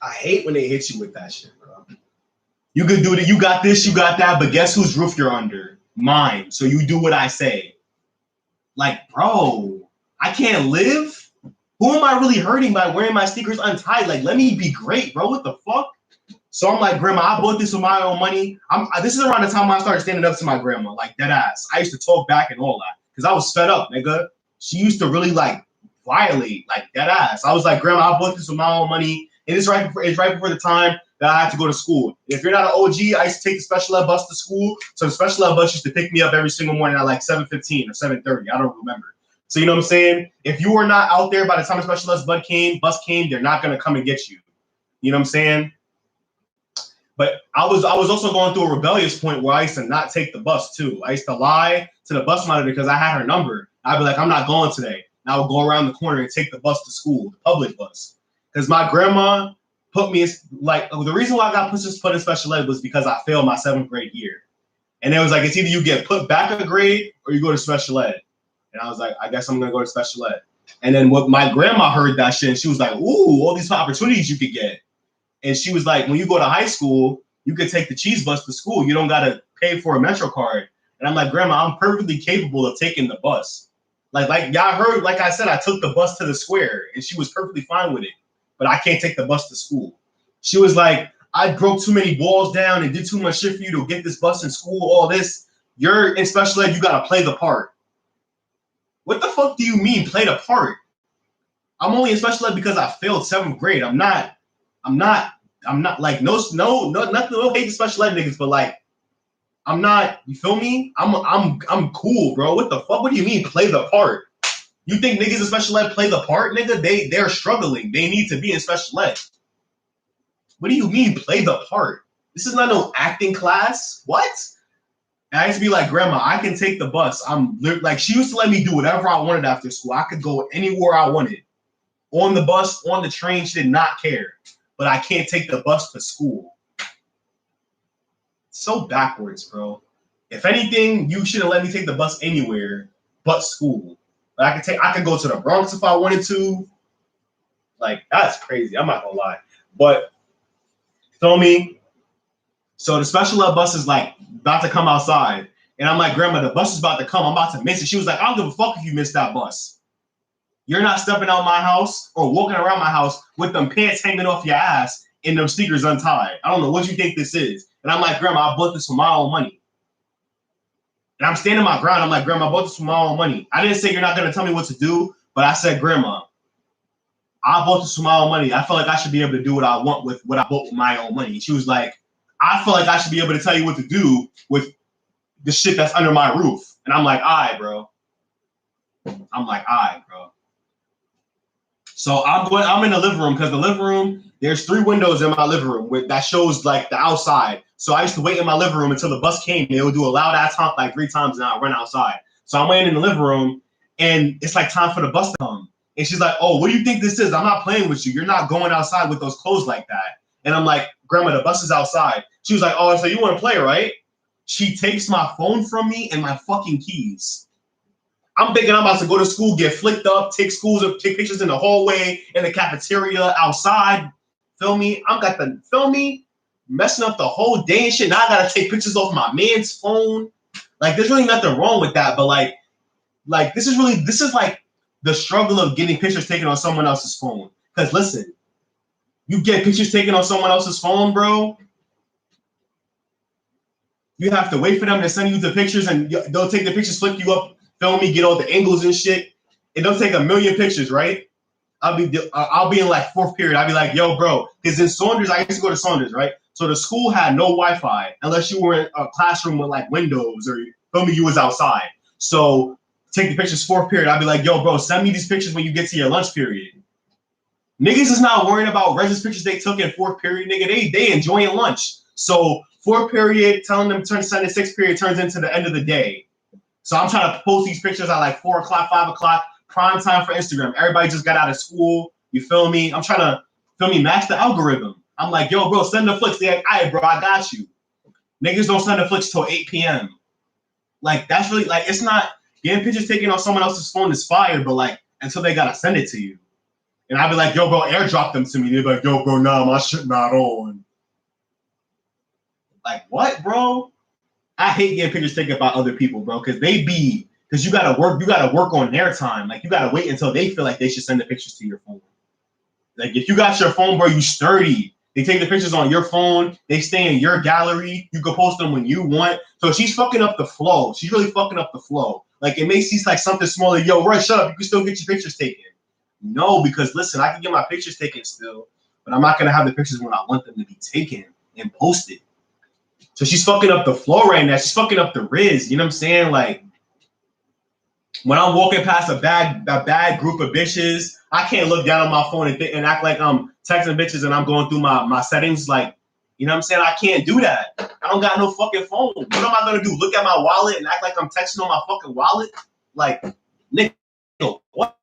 I hate when they hit you with that shit, bro. You could do it. You got this, you got that, but guess whose roof you're under? Mine. So you do what I say. Like, bro, I can't live? Who am I really hurting by wearing my sneakers untied? Like, let me be great, bro. What the fuck? So I'm like, Grandma, I bought this with my own money. This is around the time I started standing up to my grandma, like dead ass. I used to talk back and all that because I was fed up, nigga. She used to really like violate, like dead ass. I was like, Grandma, I bought this with my own money. And it's right before the time that I had to go to school. If you're not an OG, I used to take the special ed bus to school. So the special ed bus used to pick me up every single morning at like 7:15 or 7:30. I don't remember. So you know what I'm saying? If you were not out there by the time the special ed bus came, they're not gonna come and get you. You know what I'm saying? But I was also going through a rebellious point where I used to not take the bus too. I used to lie to the bus monitor because I had her number. I'd be like, I'm not going today. And I would go around the corner and take the bus to school, the public bus. Because my grandma put me in, like, the reason why I got put in special ed was because I failed my 7th grade year. And it was like, it's either you get put back a grade or you go to special ed. And I was like, I guess I'm going to go to special ed. And then what my grandma heard that shit, and she was like, ooh, all these opportunities you could get. And she was like, when you go to high school, you could take the cheese bus to school. You don't got to pay for a Metro card. And I'm like, Grandma, I'm perfectly capable of taking the bus. Like y'all heard, like I said, I took the bus to the square, and she was perfectly fine with it. But I can't take the bus to school. She was like, I broke too many walls down and did too much shit for you to get this bus in school, all this. You're in special ed, you got to play the part. What the fuck do you mean play the part? I'm only in special ed because I failed 7th grade. I'm not like no hate to special ed niggas, but like I'm not, you feel me? I'm cool, bro. What the fuck? What do you mean play the part? You think niggas in special ed play the part, nigga? They're struggling. They need to be in special ed. What do you mean play the part? This is not no acting class. What? And I used to be like, Grandma, I can take the bus. I'm like, she used to let me do whatever I wanted after school. I could go anywhere I wanted. On the bus, on the train, she did not care. But I can't take the bus to school. So backwards, bro. If anything, you should have let me take the bus anywhere but school. But I could go to the Bronx if I wanted to. Like, that's crazy. I'm not gonna lie. But feel me? So the special ed bus is like about to come outside. And I'm like, Grandma, the bus is about to come. I'm about to miss it. She was like, I don't give a fuck if you miss that bus. You're not stepping out my house or walking around my house with them pants hanging off your ass and them sneakers untied. I don't know what you think this is. And I'm like, Grandma, I bought this for my own money. And I'm standing my ground. I'm like, Grandma, I bought this for my own money. I didn't say you're not going to tell me what to do, but I said, Grandma, I bought this for my own money. I feel like I should be able to do what I want with what I bought with my own money. She was like, I feel like I should be able to tell you what to do with the shit that's under my roof. And I'm like, all right, bro. So I'm in the living room because the living room, there's 3 windows in my living room that shows like the outside. So I used to wait in my living room until the bus came. They would do a loud ass honk like 3 times and I'd run outside. So I'm waiting in the living room and it's like time for the bus to come. And she's like, oh, what do you think this is? I'm not playing with you. You're not going outside with those clothes like that. And I'm like, Grandma, the bus is outside. She was like, oh, so you want to play, right? She takes my phone from me and my fucking keys. I'm thinking I'm about to go to school, get flicked up, take pictures in the hallway, in the cafeteria, outside. Feel me? Messing up the whole day and shit. Now I gotta take pictures off my man's phone. Like, there's really nothing wrong with that, but like this is like the struggle of getting pictures taken on someone else's phone. Because listen, you get pictures taken on someone else's phone, bro. You have to wait for them to send you the pictures, and they'll take the pictures, flip you up, film me, get all the angles and shit. It don't take a million pictures, right? I'll be in like fourth period. I'll be like, yo, bro, because in Saunders, I used to go to Saunders, right? So the school had no Wi-Fi unless you were in a classroom with like windows or feel me, you was outside. So take the pictures fourth period. I'll be like, yo, bro, send me these pictures when you get to your lunch period. Niggas is not worrying about Regis pictures they took in fourth period, nigga. They enjoying lunch. So fourth period, telling them to send it sixth period turns into the end of the day. So I'm trying to post these pictures at like 4 o'clock, 5 o'clock, prime time for Instagram. Everybody just got out of school. You feel me? I'm trying to, feel me, match the algorithm. I'm like, yo, bro, send the flicks. They're like, all right, bro, I got you. Niggas don't send the flicks till 8 p.m. Like, that's really, like, it's not, getting pictures taken on someone else's phone is fire, but, like, until they got to send it to you. And I'd be like, yo, bro, airdrop them to me. They'd be like, yo, bro, nah, my shit not on. Like, what, bro? I hate getting pictures taken by other people, bro, because you gotta work on their time. Like, you gotta wait until they feel like they should send the pictures to your phone. Like, if you got your phone, bro, you sturdy. They take the pictures on your phone. They stay in your gallery. You can post them when you want. So she's fucking up the flow. She's really fucking up the flow. Like, it may seem like something smaller. Yo, Rush, shut up. You can still get your pictures taken. No, because listen, I can get my pictures taken still, but I'm not gonna have the pictures when I want them to be taken and posted. So she's fucking up the flow right now. She's fucking up the riz. You know what I'm saying? Like, when I'm walking past a bad group of bitches, I can't look down on my phone and act like I'm texting bitches and I'm going through my settings. Like, you know what I'm saying? I can't do that. I don't got no fucking phone. What am I gonna do? Look at my wallet and act like I'm texting on my fucking wallet? Like, nigga, what?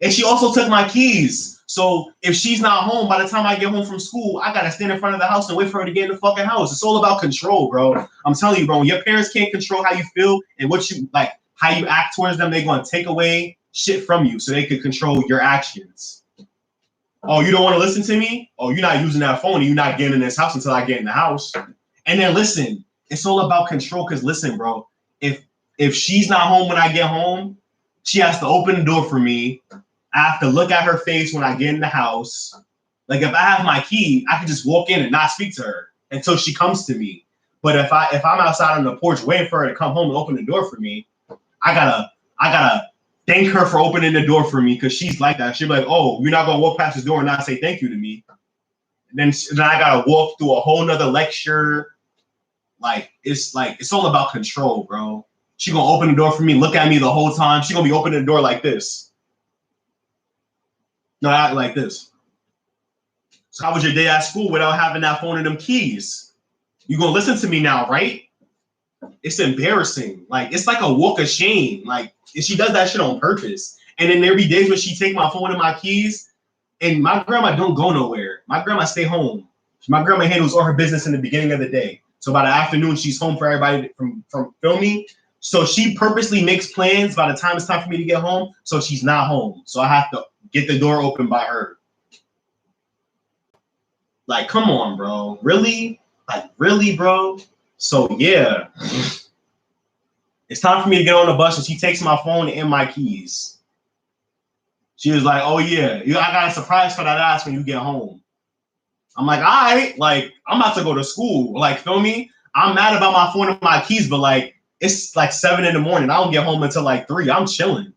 And she also took my keys. So if she's not home, by the time I get home from school, I gotta stand in front of the house and wait for her to get in the fucking house. It's all about control, bro. I'm telling you, bro, when your parents can't control how you feel and what you like, how you act towards them, they're gonna take away shit from you so they can control your actions. Oh, you don't want to listen to me? Oh, you're not using that phone and you're not getting in this house until I get in the house. And then listen, it's all about control. Cause listen, bro, if she's not home when I get home, she has to open the door for me. I have to look at her face when I get in the house. Like, if I have my key, I can just walk in and not speak to her until she comes to me. But if I'm outside on the porch waiting for her to come home and open the door for me, I gotta thank her for opening the door for me because she's like that. She'll be like, oh, you're not gonna walk past this door and not say thank you to me. And then I gotta walk through a whole nother lecture. Like, it's all about control, bro. She gonna open the door for me, look at me the whole time. She gonna be opening the door like this. No, I act like this. So how was your day at school without having that phone and them keys? You gonna listen to me now, right? It's embarrassing. Like, it's like a walk of shame. Like, if she does that shit on purpose. And then there be days when she take my phone and my keys, and my grandma don't go nowhere. My grandma stay home. My grandma handles all her business in the beginning of the day. So by the afternoon, she's home for everybody from filming. So she purposely makes plans by the time it's time for me to get home, so she's not home. So I have to get the door open by her. Like, come on, bro. Really? Like, really, bro? So, yeah. It's time for me to get on the bus, and she takes my phone and my keys. She was like, oh, yeah, I got a surprise for that ass when you get home. I'm like, all right. Like, I'm about to go to school. Like, feel me? I'm mad about my phone and my keys, but, like, it's like 7 in the morning. I don't get home until, like, 3. I'm chilling.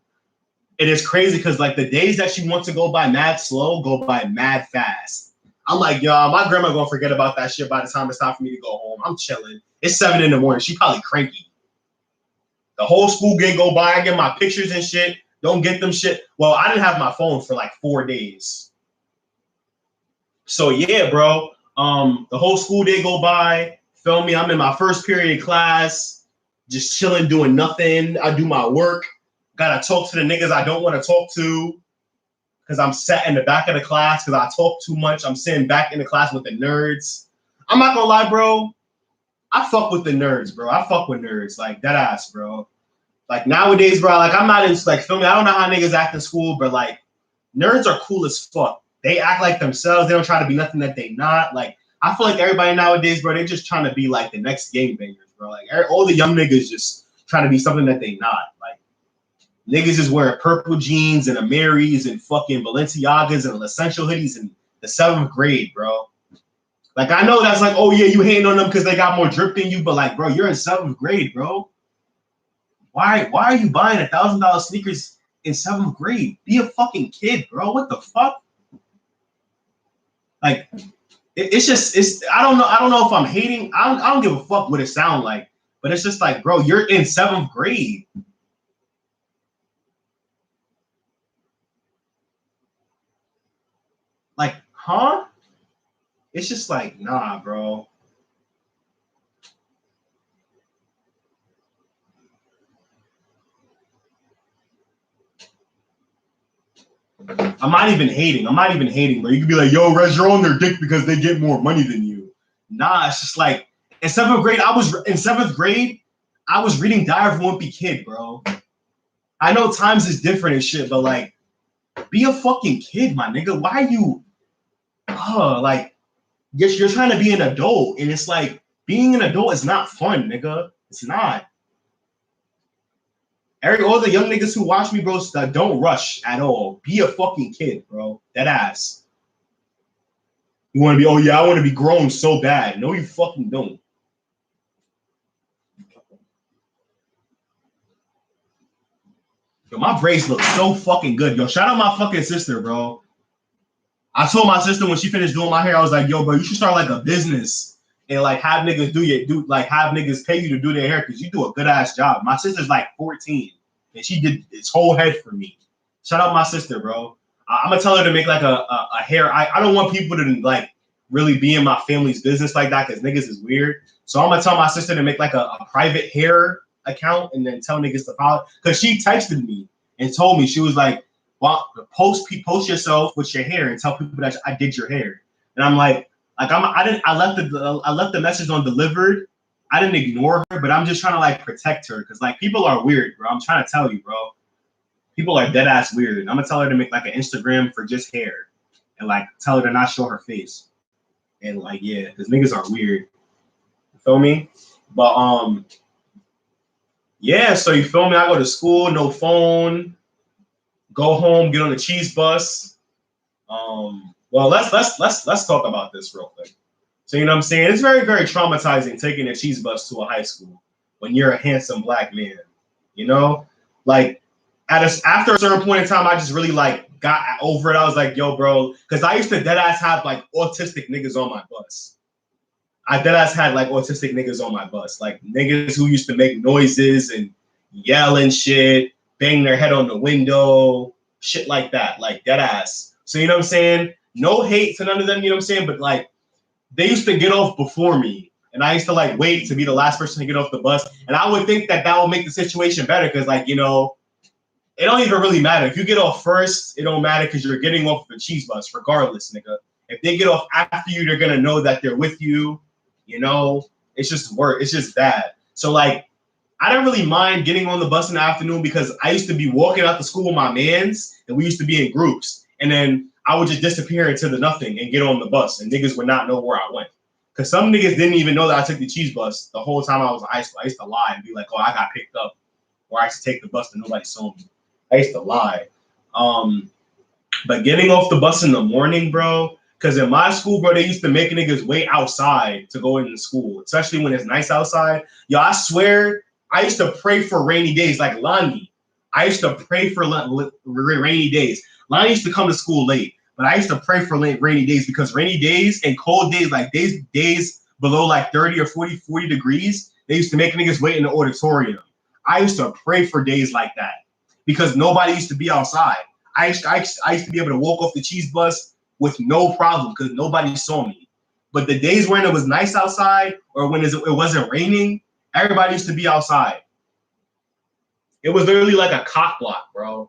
It is crazy because, like, the days that she wants to go by mad slow go by mad fast. I'm like, y'all, my grandma gonna forget about that shit by the time it's time for me to go home. I'm chilling. It's 7 in the morning. She probably cranky. The whole school day go by. I get my pictures and shit. Don't get them shit. Well, I didn't have my phone for like 4 days. So yeah, bro. The whole school day go by. Feel me? I'm in my first period class, just chilling, doing nothing. I do my work. Gotta talk to the niggas I don't want to talk to because I'm sat in the back of the class because I talk too much. I'm sitting back in the class with the nerds. I'm not gonna lie, bro. I fuck with the nerds, bro. I fuck with nerds, like that ass, bro. Like nowadays, bro, like I'm not in, like, feel me? I don't know how niggas act in school, but like nerds are cool as fuck. They act like themselves. They don't try to be nothing that they not. Like, I feel like everybody nowadays, bro, they just trying to be like the next gangbangers, bro. Like all the young niggas just trying to be something that they not. Like, niggas is wearing purple jeans and Amaris and fucking Balenciagas and essential hoodies in the 7th grade, bro. Like, I know that's like, oh yeah, you hating on them because they got more drip than you, but like, bro, you're in 7th grade, bro. Why are you buying $1,000 sneakers in 7th grade? Be a fucking kid, bro. What the fuck? Like, it's I don't know if I'm hating. I don't give a fuck what it sound like, but it's just like, bro, you're in 7th grade. Like, huh? It's just like, nah, bro. I'm not even hating, bro. You could be like, yo, Rez, you're on their dick because they get more money than you. Nah, it's just like, in 7th grade, I was reading Diary of a Wimpy Kid, bro. I know times is different and shit, but like, be a fucking kid, my nigga. Why are you, like, you're trying to be an adult, and it's like, being an adult is not fun, nigga. It's not. All the young niggas who watch me, bro, don't rush at all. Be a fucking kid, bro. That ass. You want to be, oh yeah, I want to be grown so bad. No, you fucking don't. Yo, my braids look so fucking good. Yo, shout out my fucking sister, bro. I told my sister when she finished doing my hair, I was like, yo, bro, you should start like a business and like have niggas have niggas pay you to do their hair because you do a good ass job. My sister's like 14 and she did its whole head for me. Shout out my sister, bro. I'm gonna tell her to make like a hair. I don't want people to like really be in my family's business like that because niggas is weird. So I'm gonna tell my sister to make like a private hair account and then tell niggas to follow. Because she texted me and told me, she was like, well, post yourself with your hair and tell people that I did your hair. And I'm like I left the message on delivered. I didn't ignore her, but I'm just trying to like protect her because like people are weird, bro. I'm trying to tell you, bro. People are dead ass weird. And I'm gonna tell her to make like an Instagram for just hair and like tell her to not show her face. And like, yeah, because niggas are weird. You feel me? But yeah, so you feel me? I go to school, no phone, go home, get on the cheese bus. Well, let's talk about this real quick. So you know what I'm saying? It's very, very traumatizing taking a cheese bus to a high school when you're a handsome black man. You know, like after a certain point in time, I just really like got over it. I was like, yo, bro, because I used to deadass have like autistic niggas on my bus. I deadass had like autistic niggas on my bus, like niggas who used to make noises and yell and shit, bang their head on the window, shit like that, like deadass. So you know what I'm saying? No hate to none of them, you know what I'm saying? But like they used to get off before me, and I used to like wait to be the last person to get off the bus. And I would think that would make the situation better because like, you know, it don't even really matter. If you get off first, it don't matter because you're getting off the cheese bus regardless, nigga. If they get off after you, they're gonna know that they're with you. You know, it's just work. It's just bad. So like, I didn't really mind getting on the bus in the afternoon because I used to be walking out the school with my mans and we used to be in groups. And then I would just disappear into the nothing and get on the bus and niggas would not know where I went. Because some niggas didn't even know that I took the cheese bus the whole time I was in high school. I used to lie and be like, oh, I got picked up. Or I used to take the bus and nobody saw me. I used to lie. But getting off the bus in the morning, bro, because in my school, bro, they used to make niggas wait outside to go into school, especially when it's nice outside. Yo, I swear, I used to pray for rainy days, like Lonnie. I used to pray for rainy days. Lonnie used to come to school late, but I used to pray for rainy days because rainy days and cold days, like days below like 30 or 40 degrees, they used to make niggas wait in the auditorium. I used to pray for days like that because nobody used to be outside. I used to be able to walk off the cheese bus with no problem because nobody saw me. But the days when it was nice outside or when it wasn't raining, everybody used to be outside. It was literally like a cock block, bro.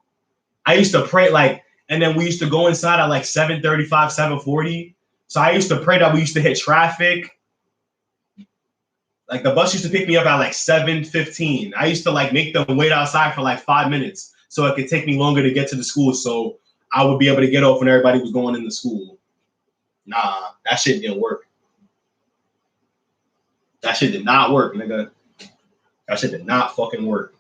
I used to pray like, and then we used to go inside at like 7:35, 7:40. So I used to pray that we used to hit traffic. Like the bus used to pick me up at like 7:15. I used to like make them wait outside for like 5 minutes so it could take me longer to get to the school. So I would be able to get off when everybody was going into school. Nah, that shit didn't work. That shit did not work, nigga. That shit did not fucking work.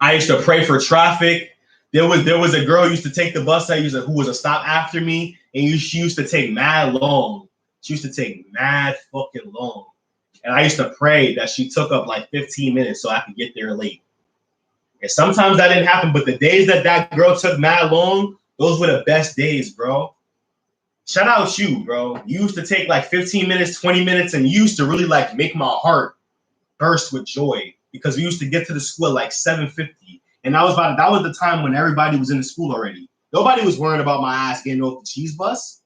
I used to pray for traffic. There was a girl who used to take the bus who was a stop after me, and she used to take mad long She used to take mad fucking long. And I used to pray that she took up like 15 minutes so I could get there late. And sometimes that didn't happen, but the days that that girl took mad long, those were the best days, bro. Shout out you, bro. You used to take like 15 minutes, 20 minutes, and you used to really like make my heart burst with joy because we used to get to the school at like 7:50. And that was the time when everybody was in the school already. Nobody was worrying about my ass getting off the cheese bus.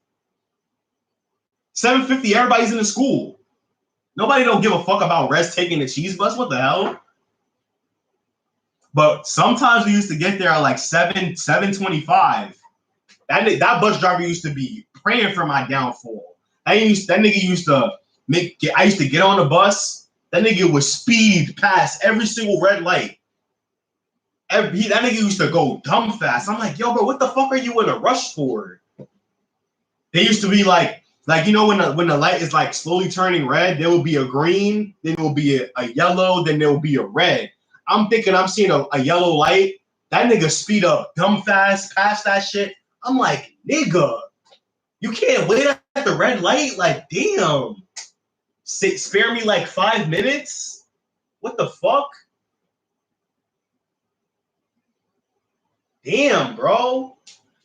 7:50, everybody's in the school. Nobody don't give a fuck about Rez taking the cheese bus. What the hell? But sometimes we used to get there at like 7:25. That bus driver used to be praying for my downfall. That nigga used to I used to get on the bus. That nigga would speed past every single red light. That nigga used to go dumb fast. I'm like, yo, bro, what the fuck are you in a rush for? They used to be like you know when the light is like slowly turning red, there will be a green, then there will be a yellow, then there will be a red. I'm thinking I'm seeing a yellow light. That nigga speed up dumb fast past that shit. I'm like, nigga, you can't wait at the red light? Like, damn. Spare me like 5 minutes? What the fuck? Damn, bro.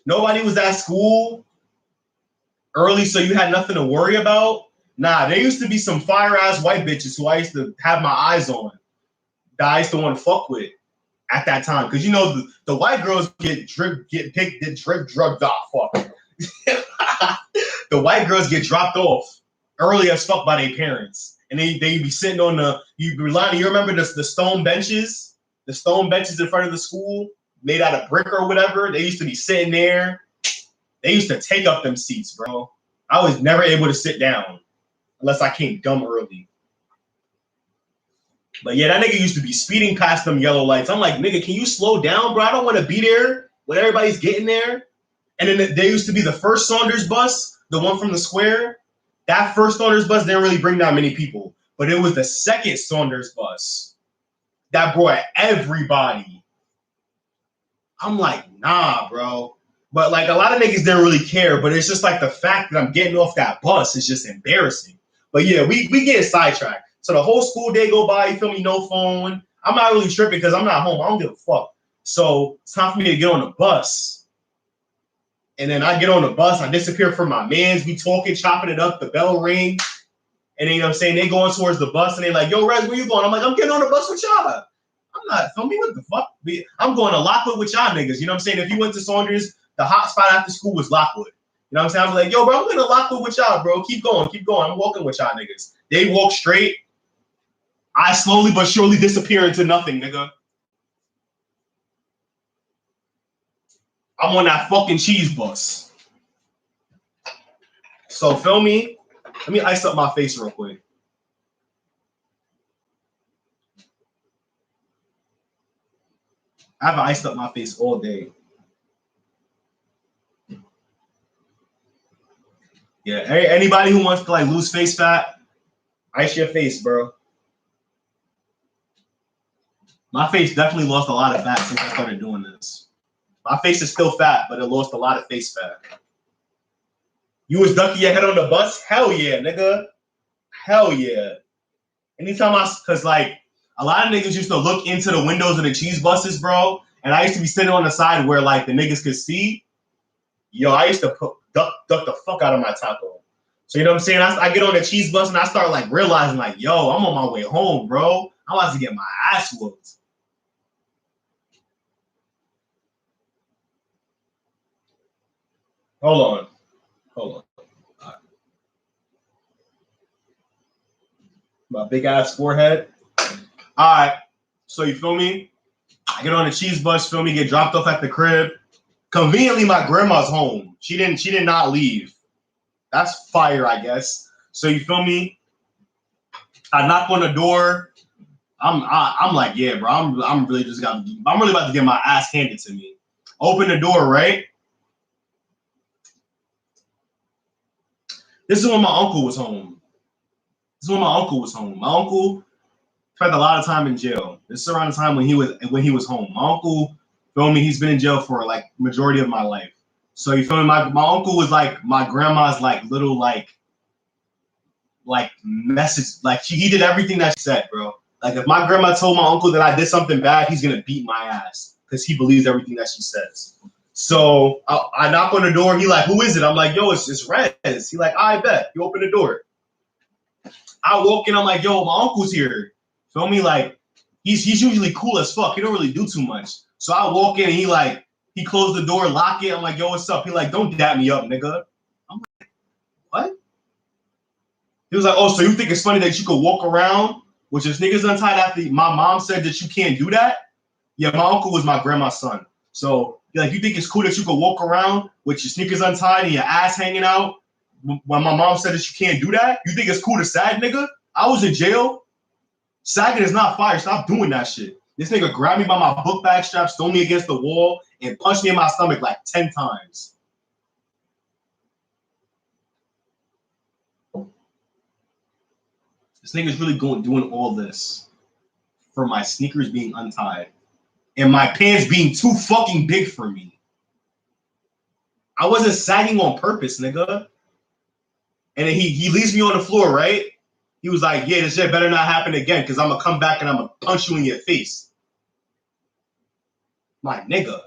Nobody was at school early, so you had nothing to worry about? Nah, there used to be some fire-ass white bitches who I used to have my eyes on that I used to want to fuck with at that time. Because, you know, the white girls get drugged off. Fuck. The white girls get dropped off early as fuck by their parents. And they be sitting on you remember the stone benches? The stone benches in front of the school? Made out of brick or whatever. They used to be sitting there. They used to take up them seats, bro. I was never able to sit down unless I came dumb early. But yeah, that nigga used to be speeding past them yellow lights. I'm like, nigga, can you slow down, bro? I don't want to be there when everybody's getting there. And then there used to be the first Saunders bus, the one from the square. That first Saunders bus didn't really bring that many people. But it was the second Saunders bus that brought everybody. I'm like, nah, bro. But like a lot of niggas didn't really care. But it's just like the fact that I'm getting off that bus is just embarrassing. But yeah, we get sidetracked. So the whole school day go by, you feel me? No phone. I'm not really tripping because I'm not home. I don't give a fuck. So it's time for me to get on the bus. And then I get on the bus. I disappear from my mans. We talking, chopping it up. The bell ring. And then, you know what I'm saying? They going towards the bus. And they like, yo, Rez, where you going? I'm like, I'm getting on the bus with y'all. I'm not, feel me? What the fuck? I'm going to Lockwood with y'all niggas. You know what I'm saying? If you went to Saunders, the hot spot after school was Lockwood. You know what I'm saying? I'm like, yo, bro, I'm going to Lockwood with y'all, bro. Keep going. I'm walking with y'all niggas. They walk straight. I slowly but surely disappear into nothing, nigga. I'm on that fucking cheese bus. So, feel me? Let me ice up my face real quick. I haven't iced up my face all day. Yeah, anybody who wants to like lose face fat, ice your face, bro. My face definitely lost a lot of fat since I started doing this. My face is still fat, but it lost a lot of face fat. You was ducking your head on the bus? Hell yeah, nigga. Hell yeah. Anytime because like a lot of niggas used to look into the windows of the cheese buses, bro. And I used to be sitting on the side where like the niggas could see. Yo, I used to duck the fuck out of my taco. So you know what I'm saying? I get on the cheese bus and I start like realizing like, yo, I'm on my way home, bro. I'm about to get my ass whooped. Hold on. All right. My big ass forehead. All right. So you feel me? I get on the cheese bus, feel me, get dropped off at the crib. Conveniently, my grandma's home. She did not leave. That's fire, I guess. So you feel me? I knock on the door. I'm like, yeah, bro. I'm really about to get my ass handed to me. Open the door, right? This is when my uncle was home. My uncle spent a lot of time in jail. This is around the time when he was home. My uncle, feel me, he's been in jail for like majority of my life. So you feel me? My uncle was like my grandma's like little like like message, like he did everything that she said, bro. Like if my grandma told my uncle that I did something bad, he's gonna beat my ass because he believes everything that she says. So I knock on the door. He like, who is it? I'm like, yo, it's Rez. He like, I bet. You open the door. I walk in. I'm like, yo, my uncle's here. Feel me? Like he's usually cool as fuck. He don't really do too much. So I walk in and he closed the door, lock it. I'm like, yo, what's up? He like, don't dap me up, nigga. I'm like, what? He was like, oh, so you think it's funny that you could walk around with your sneakers untied after my mom said that you can't do that? Yeah, my uncle was my grandma's son. So like, you think it's cool that you could walk around with your sneakers untied and your ass hanging out when my mom said that you can't do that? You think it's cool to sag, nigga? I was in jail. Sagging is not fire. Stop doing that shit. This nigga grabbed me by my book bag straps, threw me against the wall, and punched me in my stomach like 10 times. This nigga's really doing all this for my sneakers being untied and my pants being too fucking big for me. I wasn't sagging on purpose, nigga. And then he leaves me on the floor, right? He was like, yeah, this shit better not happen again because I'm going to come back and I'm going to punch you in your face. My nigga.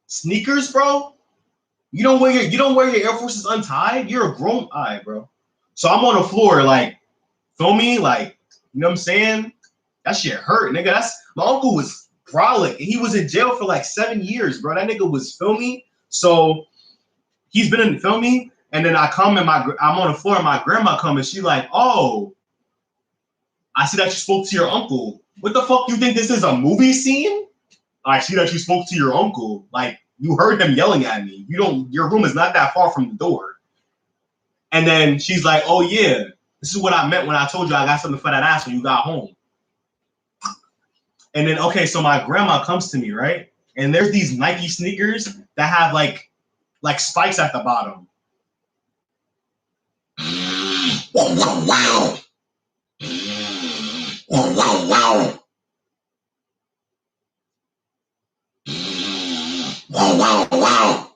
Sneakers, bro? You don't wear your Air Forces untied? You're a grown eye, bro. So I'm on the floor, like, feel me? Like, you know what I'm saying? That shit hurt, nigga. My uncle was brolic. He was in jail for like 7 years, bro. That nigga was, feel me? So he's been in, feel me? And then I come and I'm on the floor and my grandma come and she like, oh, I see that you spoke to your uncle. What the fuck you think this is, a movie scene? I see that you spoke to your uncle. Like, you heard them yelling at me. Your room is not that far from the door. And then she's like, oh yeah, this is what I meant when I told you I got something for that ass when you got home. And then, okay, so my grandma comes to me, right? And there's these Nike sneakers that have like spikes at the bottom. Wow, wow, wow. Wow, wow, wow. Wow, wow, wow.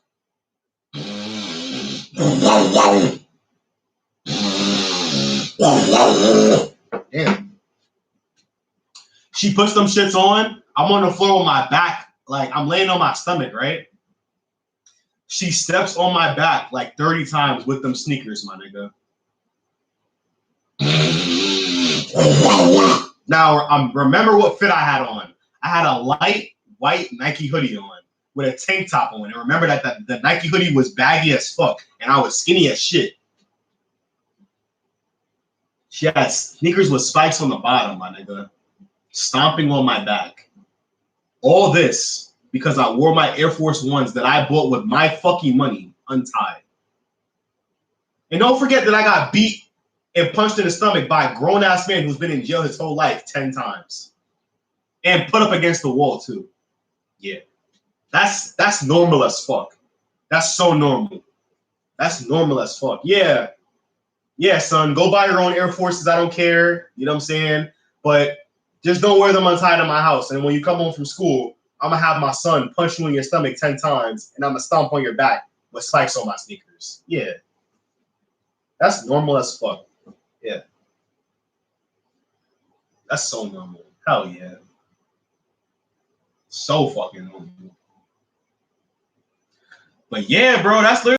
Wow, wow. Wow, wow. Damn. She puts them shits on. I'm on the floor with my back. Like, I'm laying on my stomach, right? She steps on my back like 30 times with them sneakers, my nigga. Now, remember what fit I had on. I had a light white Nike hoodie on with a tank top on. And remember that the Nike hoodie was baggy as fuck and I was skinny as shit. She had sneakers with spikes on the bottom, my nigga. Stomping on my back. All this because I wore my Air Force Ones that I bought with my fucking money untied. And don't forget that I got beat and punched in the stomach by a grown-ass man who's been in jail his whole life 10 times. And put up against the wall, too. Yeah. That's normal as fuck. That's so normal. That's normal as fuck. Yeah. Yeah, son. Go buy your own Air Forces. I don't care. You know what I'm saying? But just don't wear them untied in my house. And when you come home from school, I'm going to have my son punch you in your stomach 10 times, and I'm going to stomp on your back with spikes on my sneakers. Yeah. That's normal as fuck. Yeah. That's so normal. Hell yeah. So fucking normal. But yeah, bro, that's literally